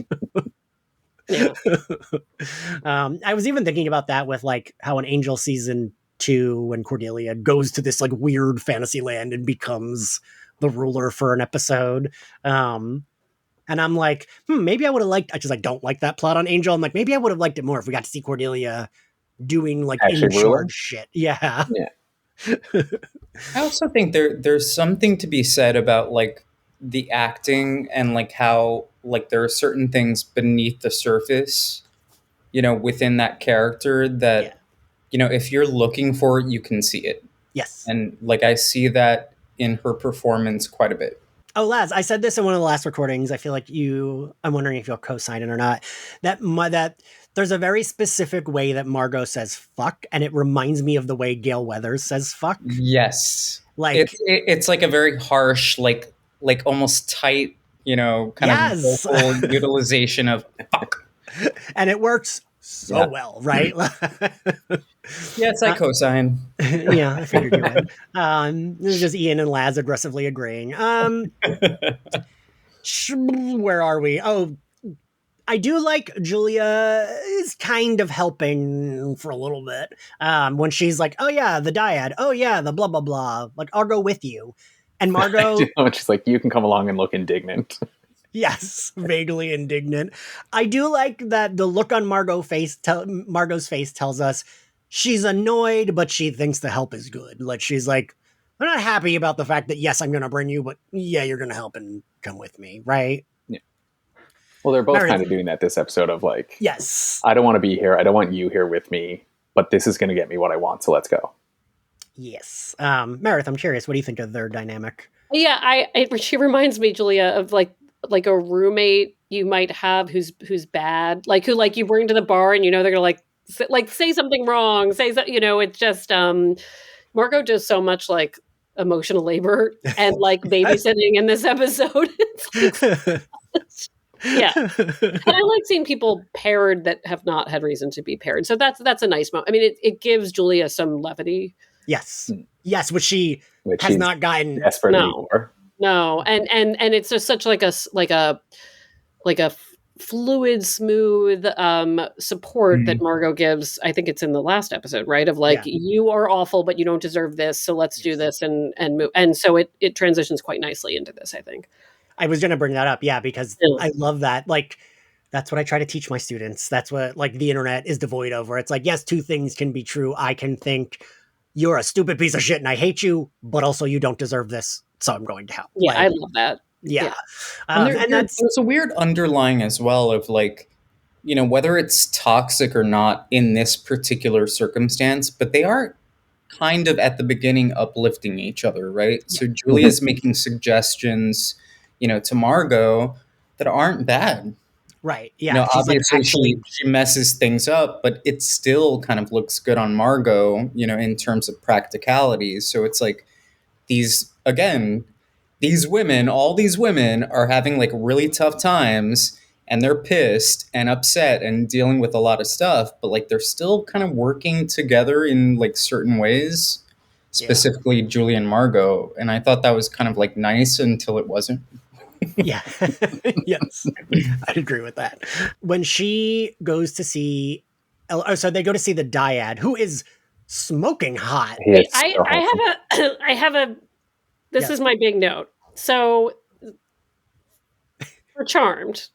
I was even thinking about that with like how in Angel season 2, when Cordelia goes to this like weird fantasy land and becomes the ruler for an episode. And I'm like, maybe I would have liked, I just like don't like that plot on Angel. I'm like, maybe I would have liked it more if we got to see Cordelia doing like in charge shit. Yeah. I also think there's something to be said about like the acting and like how like there are certain things beneath the surface, within that character that, if you're looking for it, you can see it. Yes. And like, I see that in her performance quite a bit. Oh, Laz, I said this in one of the last recordings. I feel like I'm wondering if you'll co-sign it or not. That there's a very specific way that Margot says fuck, and it reminds me of the way Gale Weathers says fuck. Yes. Like it's like a very harsh, like almost tight, kind of vocal utilization of fuck. And it works so well, right? Yes, I co-sign. Yeah, I figured you would. This is just Ian and Laz aggressively agreeing. Where are we? Oh, I do like Julia is kind of helping for a little bit. When she's like, oh yeah, the dyad. Oh yeah, the blah, blah, blah. Like, I'll go with you. And Margot... she's like, you can come along and look indignant. Yes, vaguely indignant. I do like that the look on Margot's face tells us she's annoyed, but she thinks the help is good. Like, she's like, I'm not happy about the fact that, yes, I'm going to bring you, but yeah, you're going to help and come with me, right? Yeah. Well, they're both Meredith, kind of doing that this episode of like, yes, I don't want to be here. I don't want you here with me, but this is going to get me what I want. So let's go. Yes. Meredith, I'm curious. What do you think of their dynamic? Yeah, she reminds me, Julia, of like a roommate you might have who's bad, like who like you bring to the bar and you know they're gonna like say something wrong, it's just Margot does so much like emotional labor and like babysitting in this episode. Yeah, and I like seeing people paired that have not had reason to be paired. So that's a nice moment. I mean, it gives Julia some levity. Yes, which she has not gotten desperately for. No, and it's just such like a fluid, smooth support that Margot gives. I think it's in the last episode, right? Of like, you are awful, but you don't deserve this, so let's do this and move. And so it transitions quite nicely into this, I think. I was going to bring that up, because I love that. Like, that's what I try to teach my students. That's what like the internet is devoid of. Where it's like, yes, two things can be true. I can think you're a stupid piece of shit and I hate you, but also you don't deserve this, so I'm going to help. Yeah, I love that. Yeah. And there's a weird underlying as well of like, whether it's toxic or not in this particular circumstance, but they are kind of at the beginning uplifting each other, right? Yeah. So Julia's making suggestions, to Margot that aren't bad. Right. Yeah. Obviously she messes things up, but it still kind of looks good on Margot, in terms of practicalities. So it's like all these women are having like really tough times and they're pissed and upset and dealing with a lot of stuff, but like they're still kind of working together in like certain ways, specifically Julia and Margot. And I thought that was kind of like nice until it wasn't. Yeah. Yes. I'd agree with that. When she goes to see, so they go to see the dyad, who is smoking hot. I have a this is my big note. So we're Charmed.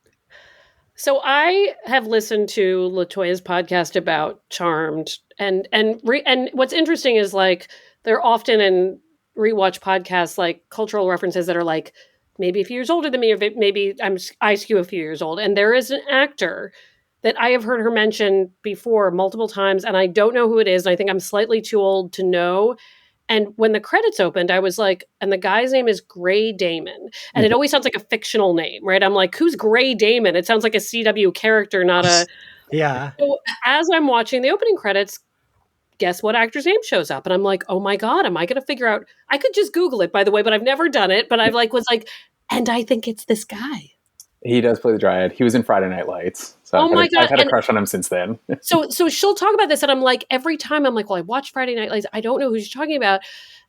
So I have listened to LaToya's podcast about Charmed, and what's interesting is like they're often in rewatch podcasts like cultural references that are like maybe a few years older than me, or maybe I skew a few years old. And there is an actor that I have heard her mention before multiple times, and I don't know who it is. And I think I'm slightly too old to know. And when the credits opened, I was like, and the guy's name is Gray Damon. And it always sounds like a fictional name, right? I'm like, who's Gray Damon? It sounds like a CW character, not a... Yeah. So as I'm watching the opening credits, guess what actor's name shows up? And I'm like, oh my God, am I going to figure out... I could just Google it, by the way, but I've never done it. But I was like, and I think it's this guy. He does play the Dryad. He was in Friday Night Lights. So I've had a crush on him since then. so she'll talk about this, and I'm like, every time I'm like, well, I watched Friday Night Lights. I don't know who she's talking about.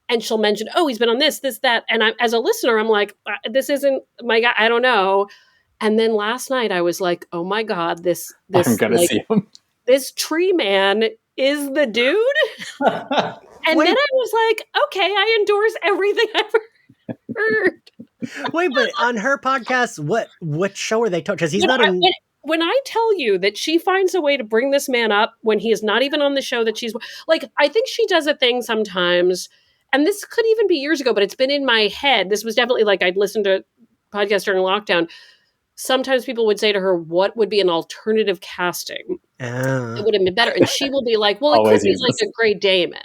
And she'll mention, oh, he's been on this, that. And as a listener, I'm like, this isn't my guy. I don't know. And then last night I was like, oh my God, this I'm gonna see him. This tree man is the dude. And then I was like, okay, I endorse everything I've heard. Wait, but on her podcast, what show are they talking? Because he's not in... When I tell you that she finds a way to bring this man up when he is not even on the show that she's... Like, I think she does a thing sometimes, and this could even be years ago, but it's been in my head. This was definitely like I'd listened to podcasts during lockdown. Sometimes people would say to her, what would be an alternative casting? It would have been better. And she will be like, well, it could be like a Gray Damon.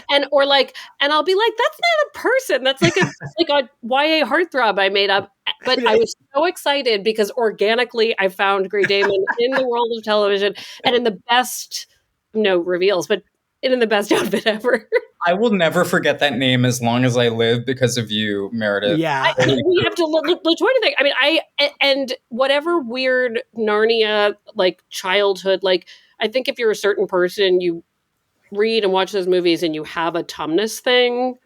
And I'll be like, that's not a person. That's like a YA heartthrob I made up. But I was so excited because organically I found Gray Damon in the world of television and in the best, no reveals, but in the best outfit ever. I will never forget that name as long as I live because of you, Meredith. Yeah. We have to look LaToya thing. I mean, and whatever weird Narnia, like childhood, like I think if you're a certain person, you read and watch those movies and you have a Tumnus thing.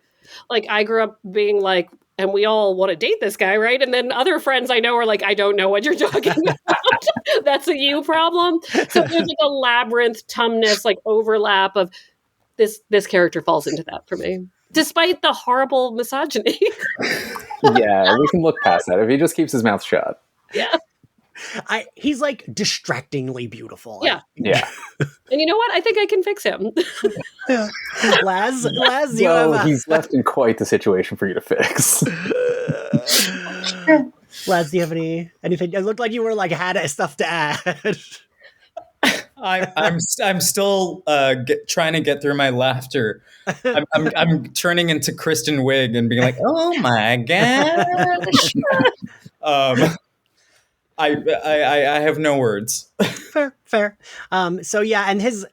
Like, I grew up being like, and we all want to date this guy, right? And then other friends I know are like, I don't know what you're talking about. That's a you problem. So there's like a labyrinth, Tumnus, like overlap of this character falls into that for me, despite the horrible misogyny. Yeah, we can look past that if he just keeps his mouth shut. Yeah. He's like distractingly beautiful. Yeah. Yeah. And you know what? I think I can fix him. Laz, he's left in quite the situation for you to fix. Laz, do you have anything? It looked like you were like had stuff to add. I'm still trying to get through my laughter. I'm turning into Kristen Wiig and being like, oh my gosh. I have no words. Fair. So yeah, and his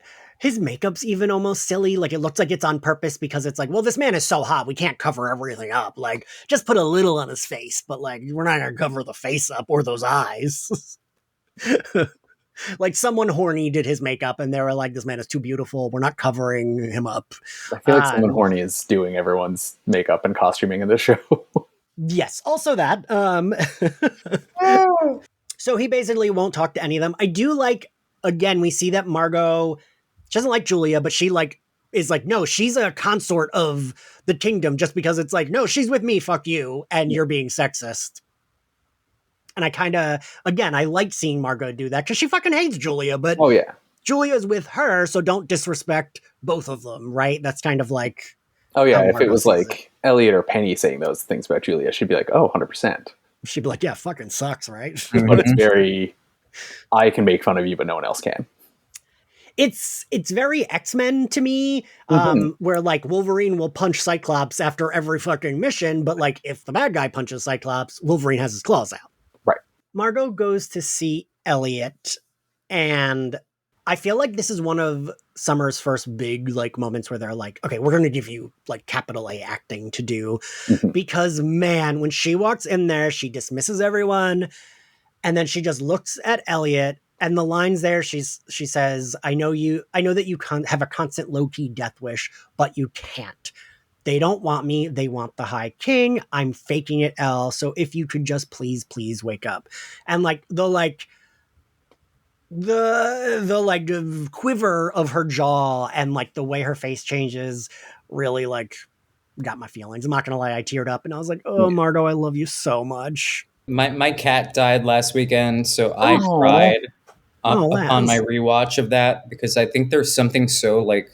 makeup's even almost silly. Like, it looks like it's on purpose because it's like, well, this man is so hot, we can't cover everything up. Like, just put a little on his face, but like, we're not gonna cover the face up or those eyes. Like, someone horny did his makeup and they were like, this man is too beautiful, we're not covering him up. I feel like someone horny is doing everyone's makeup and costuming in the show. Yes, also that. So he basically won't talk to any of them. I do like, again, we see that Margot, she doesn't like Julia, but she like is like, no, she's a consort of the kingdom, just because it's like, no, she's with me, fuck you, and you're being sexist. And I kind of, again, I like seeing Margot do that because she fucking hates Julia, but oh yeah, Julia's with her, so don't disrespect both of them, right? That's kind of like, oh yeah, if it was like Elliot or Penny saying those things about Julia, she'd be like, oh, 100%. She'd be like, yeah, fucking sucks, right? But it's very, I can make fun of you, but no one else can. It's very X-Men to me, where like Wolverine will punch Cyclops after every fucking mission, but like if the bad guy punches Cyclops, Wolverine has his claws out. Right. Margot goes to see Elliot, and I feel like this is one of Summer's first big like moments where they're like, okay, we're going to give you like capital A acting to do, because man, when she walks in there, she dismisses everyone, and then she just looks at Elliot. And the lines there, she says, I know that you have a constant low-key death wish, but you can't. They don't want me. They want the High King. I'm faking it, Elle. So if you could just please wake up. And like the quiver of her jaw and like the way her face changes really like got my feelings. I'm not going to lie. I teared up and I was like, oh, Margot, I love you so much. My cat died last weekend, so I cried upon my rewatch of that, because I think there's something so like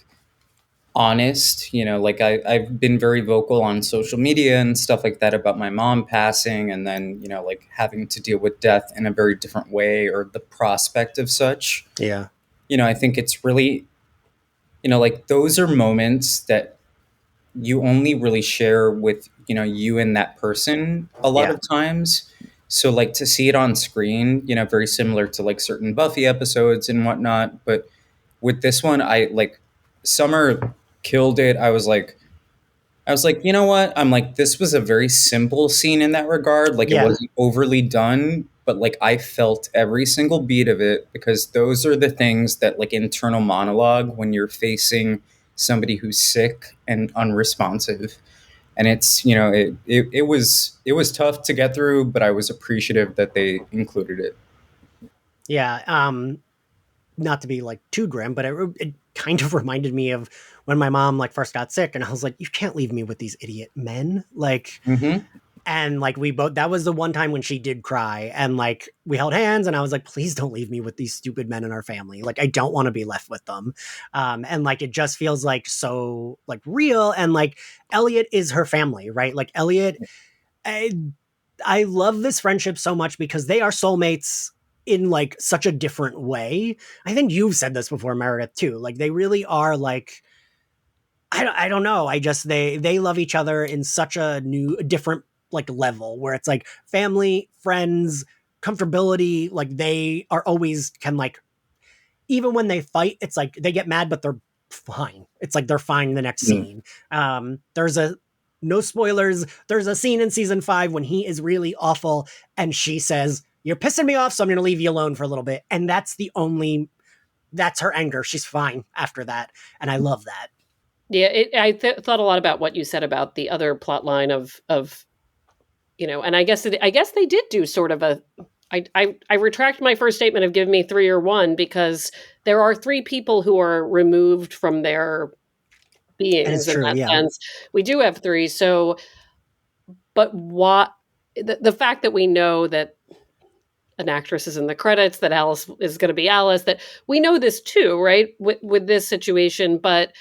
honest, you know, like I've been very vocal on social media and stuff like that about my mom passing, and then, you know, like having to deal with death in a very different way, or the prospect of such. Yeah. You know, I think it's really, you know, like those are moments that you only really share with, you know, you and that person a lot of times. So like to see it on screen, you know, very similar to like certain Buffy episodes and whatnot. But with this one, I like Summer killed it. I was like, you know what? I'm like, this was a very simple scene in that regard. Like it wasn't overly done, but like I felt every single beat of it, because those are the things that like internal monologue when you're facing somebody who's sick and unresponsive. And it's, you know, it was tough to get through, but I was appreciative that they included it. Yeah. Not to be like too grim, but it kind of reminded me of when my mom like first got sick, and I was like, you can't leave me with these idiot men. Like, and like we both, that was the one time when she did cry, and like we held hands, and I was like, please don't leave me with these stupid men in our family. Like, I don't want to be left with them. And like, it just feels like so like real. And like Elliot is her family, right? Like Elliot, I love this friendship so much because they are soulmates in like such a different way. I think you've said this before, Meredith, too. Like they really are like, I don't know. I just, they love each other in such a different like level where it's like family, friends, comfortability. Like they are always can like, even when they fight, it's like they get mad, but they're fine. It's like they're fine in the next scene. There's no spoilers. There's a scene in season 5 when he is really awful and she says, you're pissing me off, so I'm going to leave you alone for a little bit. And that's the only that's her anger. She's fine after that. And I love that. Yeah, I thought a lot about what you said about the other plot line of and I guess they did do sort of a. I retract my first statement of give me 3 or 1, because there are 3 people who are removed from their beings in that sense. We do have 3. So, but what the fact that we know that an actress is in the credits, that Alice is going to be Alice, that we know this too, right? With this situation, but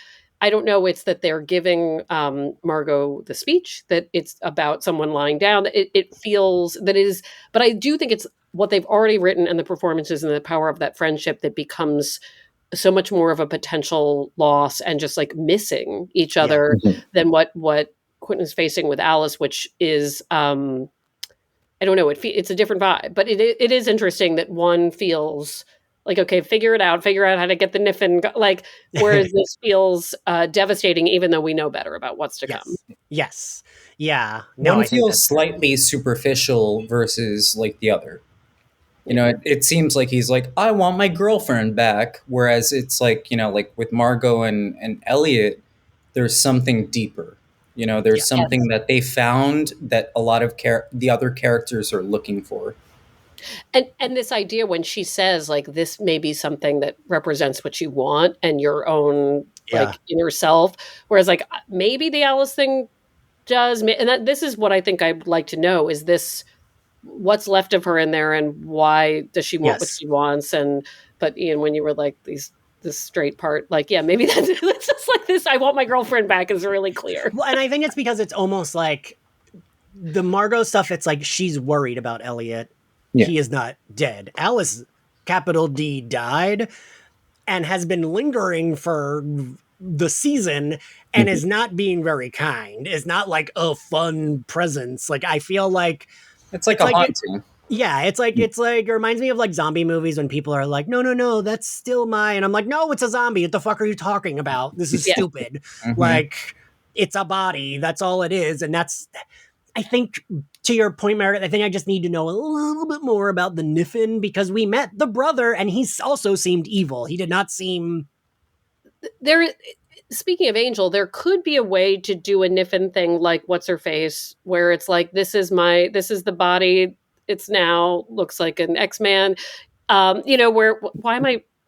I don't know. It's that they're giving Margot the speech, that it's about someone lying down. It feels that it is, but I do think it's what they've already written and the performances and the power of that friendship that becomes so much more of a potential loss and just like missing each other than what Quentin is facing with Alice, which is, I don't know, it's a different vibe, but it is interesting that one feels like, okay, figure out how to get the Niffin, like, whereas this feels devastating, even though we know better about what's to come. Yes. Yeah. No, one feels slightly superficial versus like the other. It seems like he's like, I want my girlfriend back. Whereas it's like, like with Margot and Elliot, there's something deeper. There's something that they found that a lot of the other characters are looking for. And this idea when she says like, this may be something that represents what you want and your own like inner self, whereas like maybe the Alice thing does, and this is what I think I'd like to know, is this what's left of her in there and why does she want what she wants? But Ian, when you were like this straight part, like, yeah, maybe that's just like this, I want my girlfriend back, is really clear. Well, and I think it's because it's almost like the Margot stuff, it's like she's worried about Elliot. He is not dead. Alice, capital D, died and has been lingering for the season and is not being very kind. Is not like a fun presence. Like, I feel like it's like a haunting. It reminds me of like zombie movies when people are like, no, that's still mine. And I'm like, no, it's a zombie. What the fuck are you talking about? This is stupid. Like, it's a body. That's all it is. And that's, I think, to your point, Meredith, I think I just need to know a little bit more about the Niffin, because we met the brother and he also seemed evil. He did not seem... Speaking of Angel, there could be a way to do a Niffin thing like What's Her Face, where it's like, this is the body, it's now, looks like an X-Man.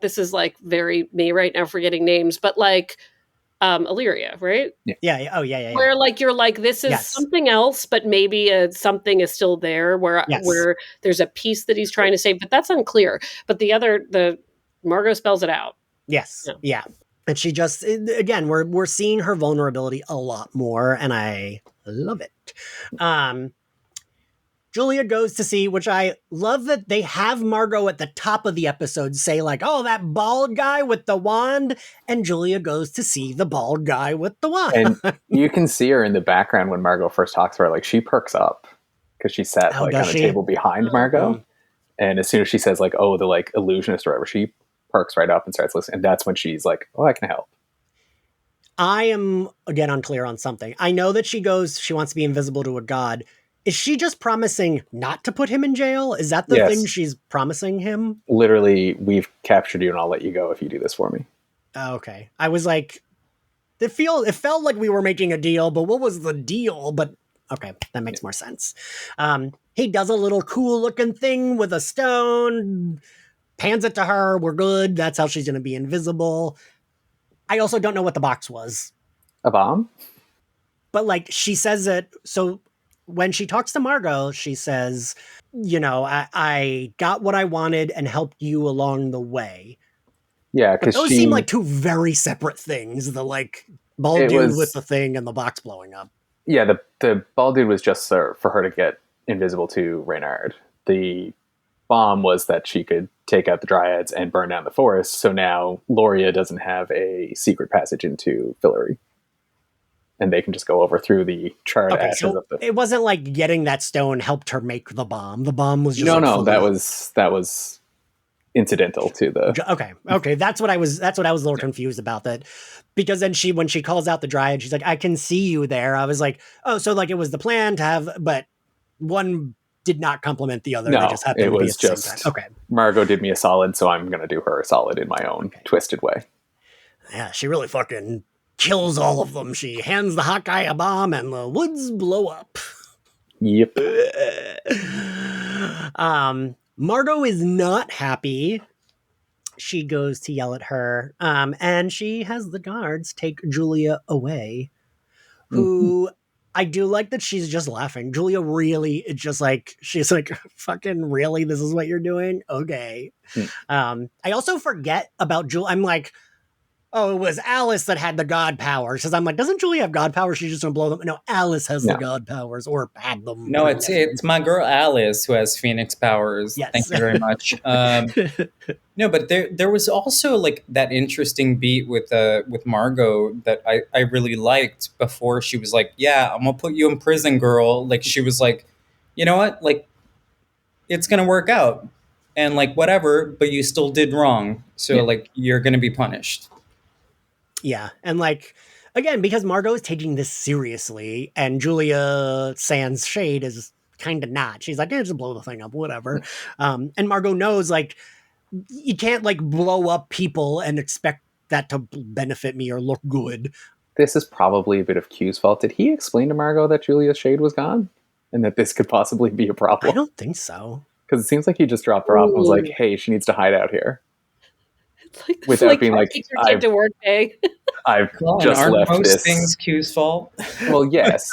This is like very me right now forgetting names, but like Illyria, right? Yeah. Oh, yeah. Where like you're like, this is something else, but maybe something is still there where there's a piece that he's trying to say, but that's unclear. But the Margot spells it out. Yes. Yeah. And she just, again, we're seeing her vulnerability a lot more, and I love it. Julia goes to see, which I love that they have Margot at the top of the episode say like, oh, that bald guy with the wand. And Julia goes to see the bald guy with the wand. And you can see her in the background when Margot first talks to her. Like, she perks up because she sat on a table behind Margot. And as soon as she says like, oh, the like illusionist or whatever, she perks right up and starts listening. And that's when she's like, oh, I can help. I am, again, unclear on something. I know that she wants to be invisible to a god. Is she just promising not to put him in jail? Is that the thing she's promising him? Literally, we've captured you and I'll let you go if you do this for me. Okay. I was like, it felt like we were making a deal, but what was the deal? But okay, that makes more sense. He does a little cool looking thing with a stone, hands it to her. We're good. That's how she's going to be invisible. I also don't know what the box was. A bomb? But like, she says it. So when she talks to Margot, she says, I got what I wanted and helped you along the way. Yeah, because those seem like two very separate things. The like bald dude with the thing and the box blowing up. Yeah, the bald dude was just for her to get invisible to Reynard. The bomb was that she could take out the dryads and burn down the forest. So now Loria doesn't have a secret passage into Fillory. And they can just go over through the charred ashes of the... It wasn't like getting that stone helped her make the bomb. The bomb was just... No, that was incidental to the... Okay. That's what I was a little confused about, that, because then when she calls out the dryad, she's like, I can see you there. I was like, oh, so like it was the plan to have, but one did not compliment the other. No, they just happened it to be was at the just same time. Okay. Margot did me a solid, so I'm going to do her a solid in my own twisted way. Yeah, she really fucking kills all of them. She hands the hot guy a bomb and the woods blow up. Yep. Margot is not happy. She goes to yell at her, and she has the guards take Julia away, who I do like that she's just laughing. Julia really, it's just like, she's like, fucking really? This is what you're doing? Okay. I also forget about Julia. I'm like, oh, it was Alice that had the god powers. Because I'm like, doesn't Julia have god powers? She's just going to blow them. No, Alice has the god powers, or had them. No, it's my girl Alice who has Phoenix powers. Yes. Thank you very much. No, but there was also like that interesting beat with Margot that I really liked before. She was like, yeah, I'm going to put you in prison, girl. Like, she was like, you know what? Like, it's going to work out. And like, whatever, but you still did wrong. So like, you're going to be punished. Yeah, and like, again, because Margot is taking this seriously, and Julia Sans Shade is kind of not. She's like, yeah, just blow the thing up, whatever. And Margot knows, like, you can't, like, blow up people and expect that to benefit me or look good. This is probably a bit of Q's fault. Did he explain to Margot that Julia's shade was gone? And that this could possibly be a problem? I don't think so. Because it seems like he just dropped her off and was like, hey, she needs to hide out here. Like, without being like, I've to work day. I've just left most this. Things Q's fault. Well, yes.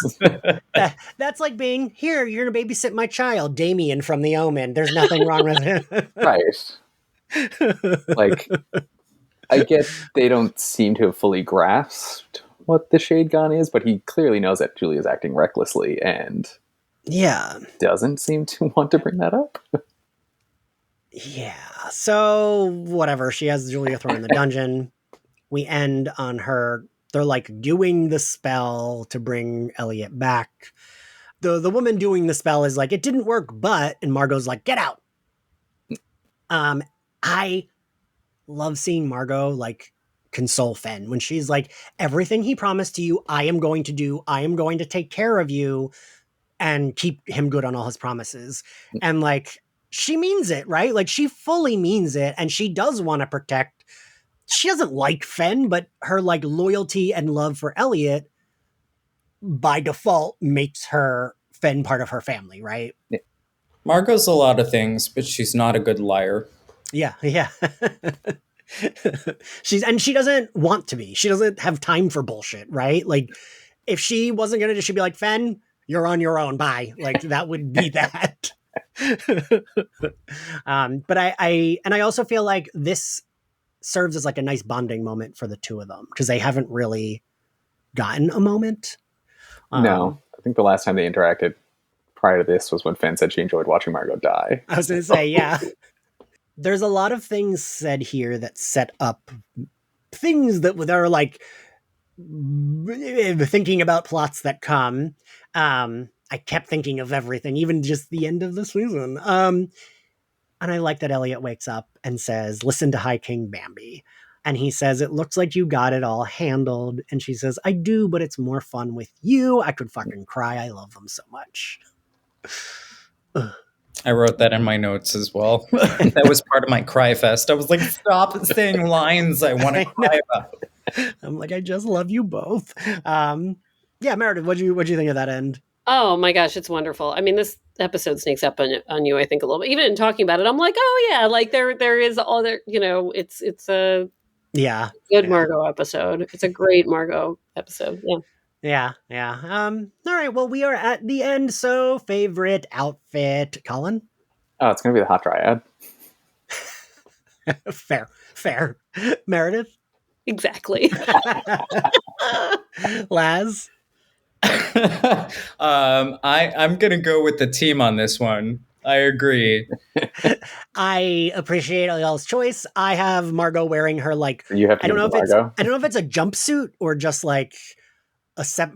That's like being, here, you're going to babysit my child, Damien from The Omen. There's nothing wrong with it. Right. Like, I get they don't seem to have fully grasped what the shade gun is, but he clearly knows that Julia's acting recklessly and doesn't seem to want to bring that up. Yeah, so whatever. She has Julia thrown in the dungeon. We end on her. They're like doing the spell to bring Elliot back. The woman doing the spell is like, it didn't work, but, and Margot's like, get out. I love seeing Margot like console Fen when she's like, everything he promised to you, I am going to do. I am going to take care of you and keep him good on all his promises. And like, she means it, right? Like, she fully means it, and she does want to protect. She doesn't like Fen, but her like loyalty and love for Elliot by default makes her Fen part of her family, right? Yeah. Margot's a lot of things, but she's not a good liar. Yeah. She doesn't want to be. She doesn't have time for bullshit, right? Like, if she wasn't gonna, she'd be like, Fen, you're on your own. Bye. Like, that would be that. But I also feel like this serves as like a nice bonding moment for the two of them, because they haven't really gotten a moment. No, I think the last time they interacted prior to this was when Fen said she enjoyed watching Margot die. I was going to say, yeah. There's a lot of things said here that set up things that are like thinking about plots that come. I kept thinking of everything, even just the end of the season. And I like that Elliot wakes up and says, listen to High King Bambi. And he says, it looks like you got it all handled. And she says, I do, but it's more fun with you. I could fucking cry. I love them so much. I wrote that in my notes as well. That was part of my cry fest. I was like, stop saying lines I want to cry about. I'm like, I just love you both. Yeah, Meredith, what'd you think of that end? Oh my gosh, it's wonderful. I mean, this episode sneaks up on you, I think, a little bit. Even in talking about it, I'm like, oh yeah, like there is all there, it's a good Margot episode. It's a great Margot episode. Yeah. All right, well, we are at the end, so favorite outfit, Colin? Oh, it's gonna be the hot dryad. Fair. Meredith? Exactly. Laz? I'm gonna go with the team on this one. I agree. I appreciate y'all's choice. I have Margot wearing her like, you have to I don't know if it's a jumpsuit or just like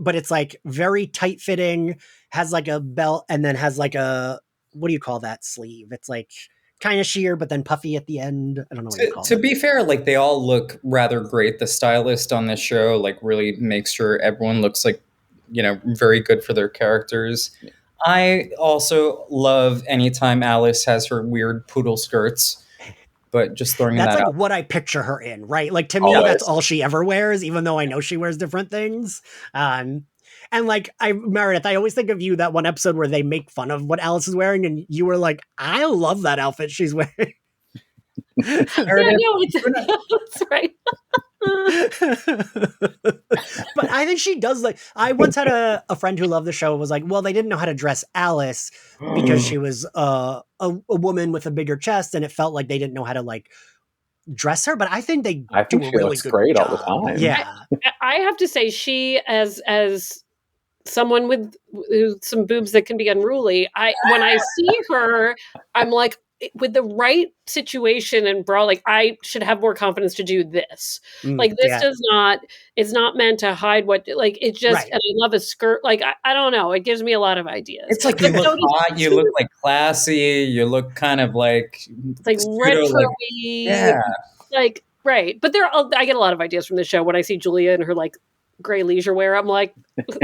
but it's like very tight fitting, has like a belt, and then has like a, what do you call that sleeve? It's like kind of sheer, but then puffy at the end. I don't know what you call it. To be fair, like, they all look rather great. The stylist on this show like really makes sure everyone looks like, very good for their characters. I also love anytime Alice has her weird poodle skirts, but just throwing that's that like out. what I picture her in, right? Like to me, Always. that's all she ever wears, even though I know she wears different things. And like Meredith, I always think of you that one episode where they make fun of what Alice is wearing, and you were like, I love that outfit she's wearing. Yeah, no, that's right. But I think she does like I once had a friend who loved the show was like, well, they didn't know how to dress Alice because she was a woman with a bigger chest, and it felt like they didn't know how to like dress her. But I think they I think do a she really looks good great job. all the time. Yeah. I have to say, she as someone with some boobs that can be unruly, when I see her, I'm like, with the right situation and bra, like I should have more confidence to do this. Like this it's not meant to hide what, like it just, Right. and I love a skirt. Like, I don't know. It gives me a lot of ideas. It's like you look hot, you look like classy, you look kind of like it's like retro-y, like, right. But I get a lot of ideas from the show when I see Julia in her like gray leisure wear. I'm like,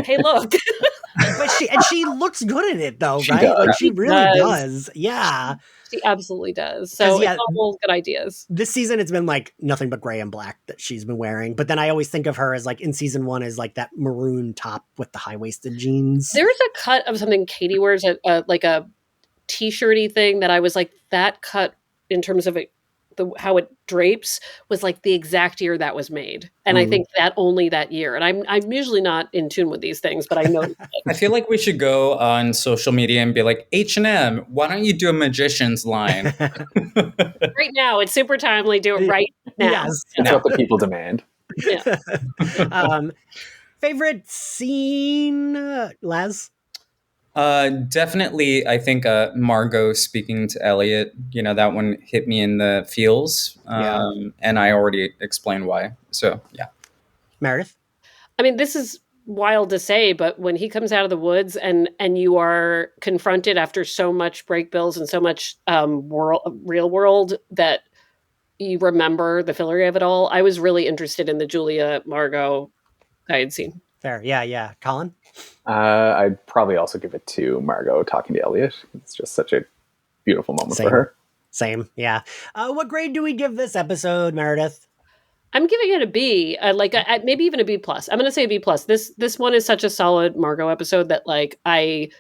hey, look. But she looks good in it though, She right? does. Like she really does. Yeah. She absolutely does. So it's all good ideas. This season it's been like nothing but gray and black that she's been wearing. But then I always think of her as like in season 1 as like that maroon top with the high-waisted jeans. There's a cut of something Katie wears, like a t-shirty thing that I was like, that cut in terms of it, how it drapes was like the exact year that was made. And I think that only that year. And I'm usually not in tune with these things, but I know. I feel like we should go on social media and be like, H&M, why don't you do a magician's line? Right now, it's super timely. Do it right now. Yes. That's what the people demand. Yeah. Favorite scene, Laz? Definitely, I think Margot speaking to Elliot, that one hit me in the feels. And I already explained why. So, yeah. Meredith? I mean, this is wild to say, but when he comes out of the woods and you are confronted after so much break bills and so much real world that you remember the fillery of it all, I was really interested in the Julia Margot I had seen. Fair. Yeah. Colin? I'd probably also give it to Margot talking to Elliot. It's just such a beautiful moment for her. Same. Yeah. What grade do we give this episode, Meredith? I'm giving it a B, maybe even a B plus. I'm going to say a B plus. This one is such a solid Margot episode that like it's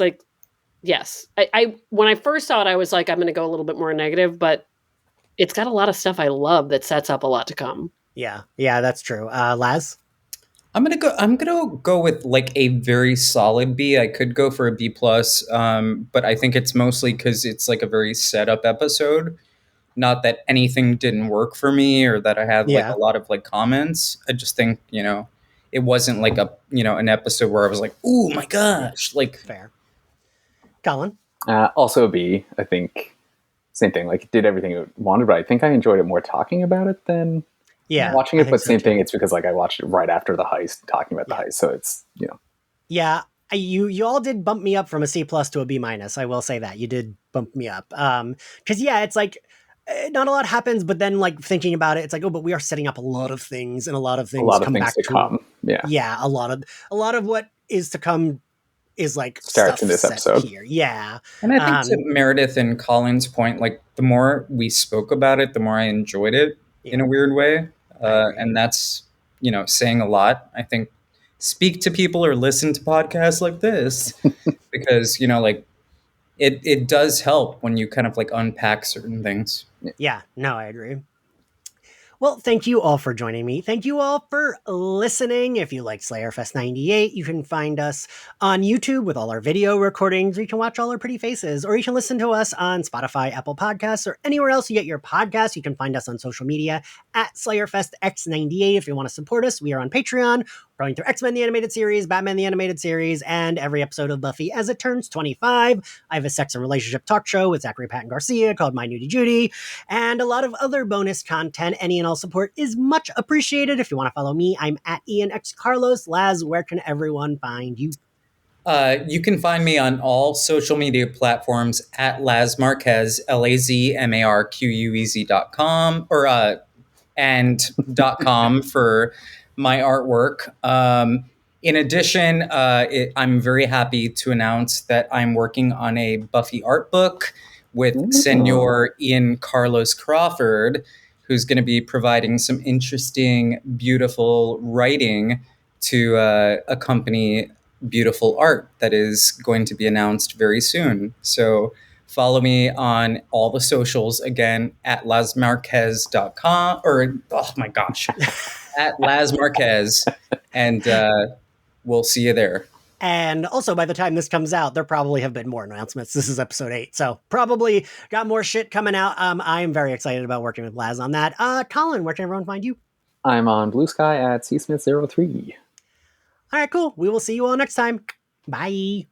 like, yes. I when I first saw it, I was like, I'm going to go a little bit more negative, but it's got a lot of stuff I love that sets up a lot to come. Yeah, that's true. Laz? I'm gonna go with like a very solid B. I could go for a B plus, but I think it's mostly because it's like a very set up episode. Not that anything didn't work for me or that I have like a lot of like comments. I just think it wasn't like an episode where I was like, oh my gosh, like fair. Colin? Also a B. I think same thing. Like it did everything it wanted, but I think I enjoyed it more talking about it than watching it. But same thing. It's because like I watched it right after the heist, talking about the heist. So it's Yeah, you all did bump me up from a C plus to a B minus. I will say that you did bump me up. Because it's like not a lot happens, but then like thinking about it, it's like, oh, but we are setting up a lot of things, and a lot of things come back to come. Yeah, a lot of what is to come is like starts in this episode here. Yeah, and I think to Meredith and Colin's point, like the more we spoke about it, the more I enjoyed it in a weird way, and that's saying a lot. I think speak to people or listen to podcasts like this because like it does help when you kind of like unpack certain things. Yeah, no, I agree. Well, thank you all for joining me. Thank you all for listening. If you like Slayerfest 98, you can find us on YouTube with all our video recordings. You can watch all our pretty faces, or you can listen to us on Spotify, Apple Podcasts, or anywhere else you get your podcasts. You can find us on social media at SlayerFestX98. If you want to support us, we are on Patreon. We're going through X-Men the Animated Series, Batman the Animated Series, and every episode of Buffy as it turns 25. I have a sex and relationship talk show with Zachary Patton Garcia called My Nudie Judy, and a lot of other bonus content. Any and all support is much appreciated. If you want to follow me, I'm at Ian X Carlos. Laz, where can everyone find you? You can find me on all social media platforms at Laz Marquez, LazMarquez.com and .com for my artwork. In addition, I'm very happy to announce that I'm working on a Buffy art book with Senor Ian Carlos Crawford, who's going to be providing some interesting, beautiful writing to accompany beautiful art that is going to be announced very soon. So follow me on all the socials, again, at lazmarquez.com, or, oh my gosh, at Laz Marquez, and we'll see you there. And also, by the time this comes out, there probably have been more announcements. This is episode 8, so probably got more shit coming out. I am very excited about working with Laz on that. Colin, where can everyone find you? I'm on Blue Sky at csmith03. All right, cool. We will see you all next time. Bye.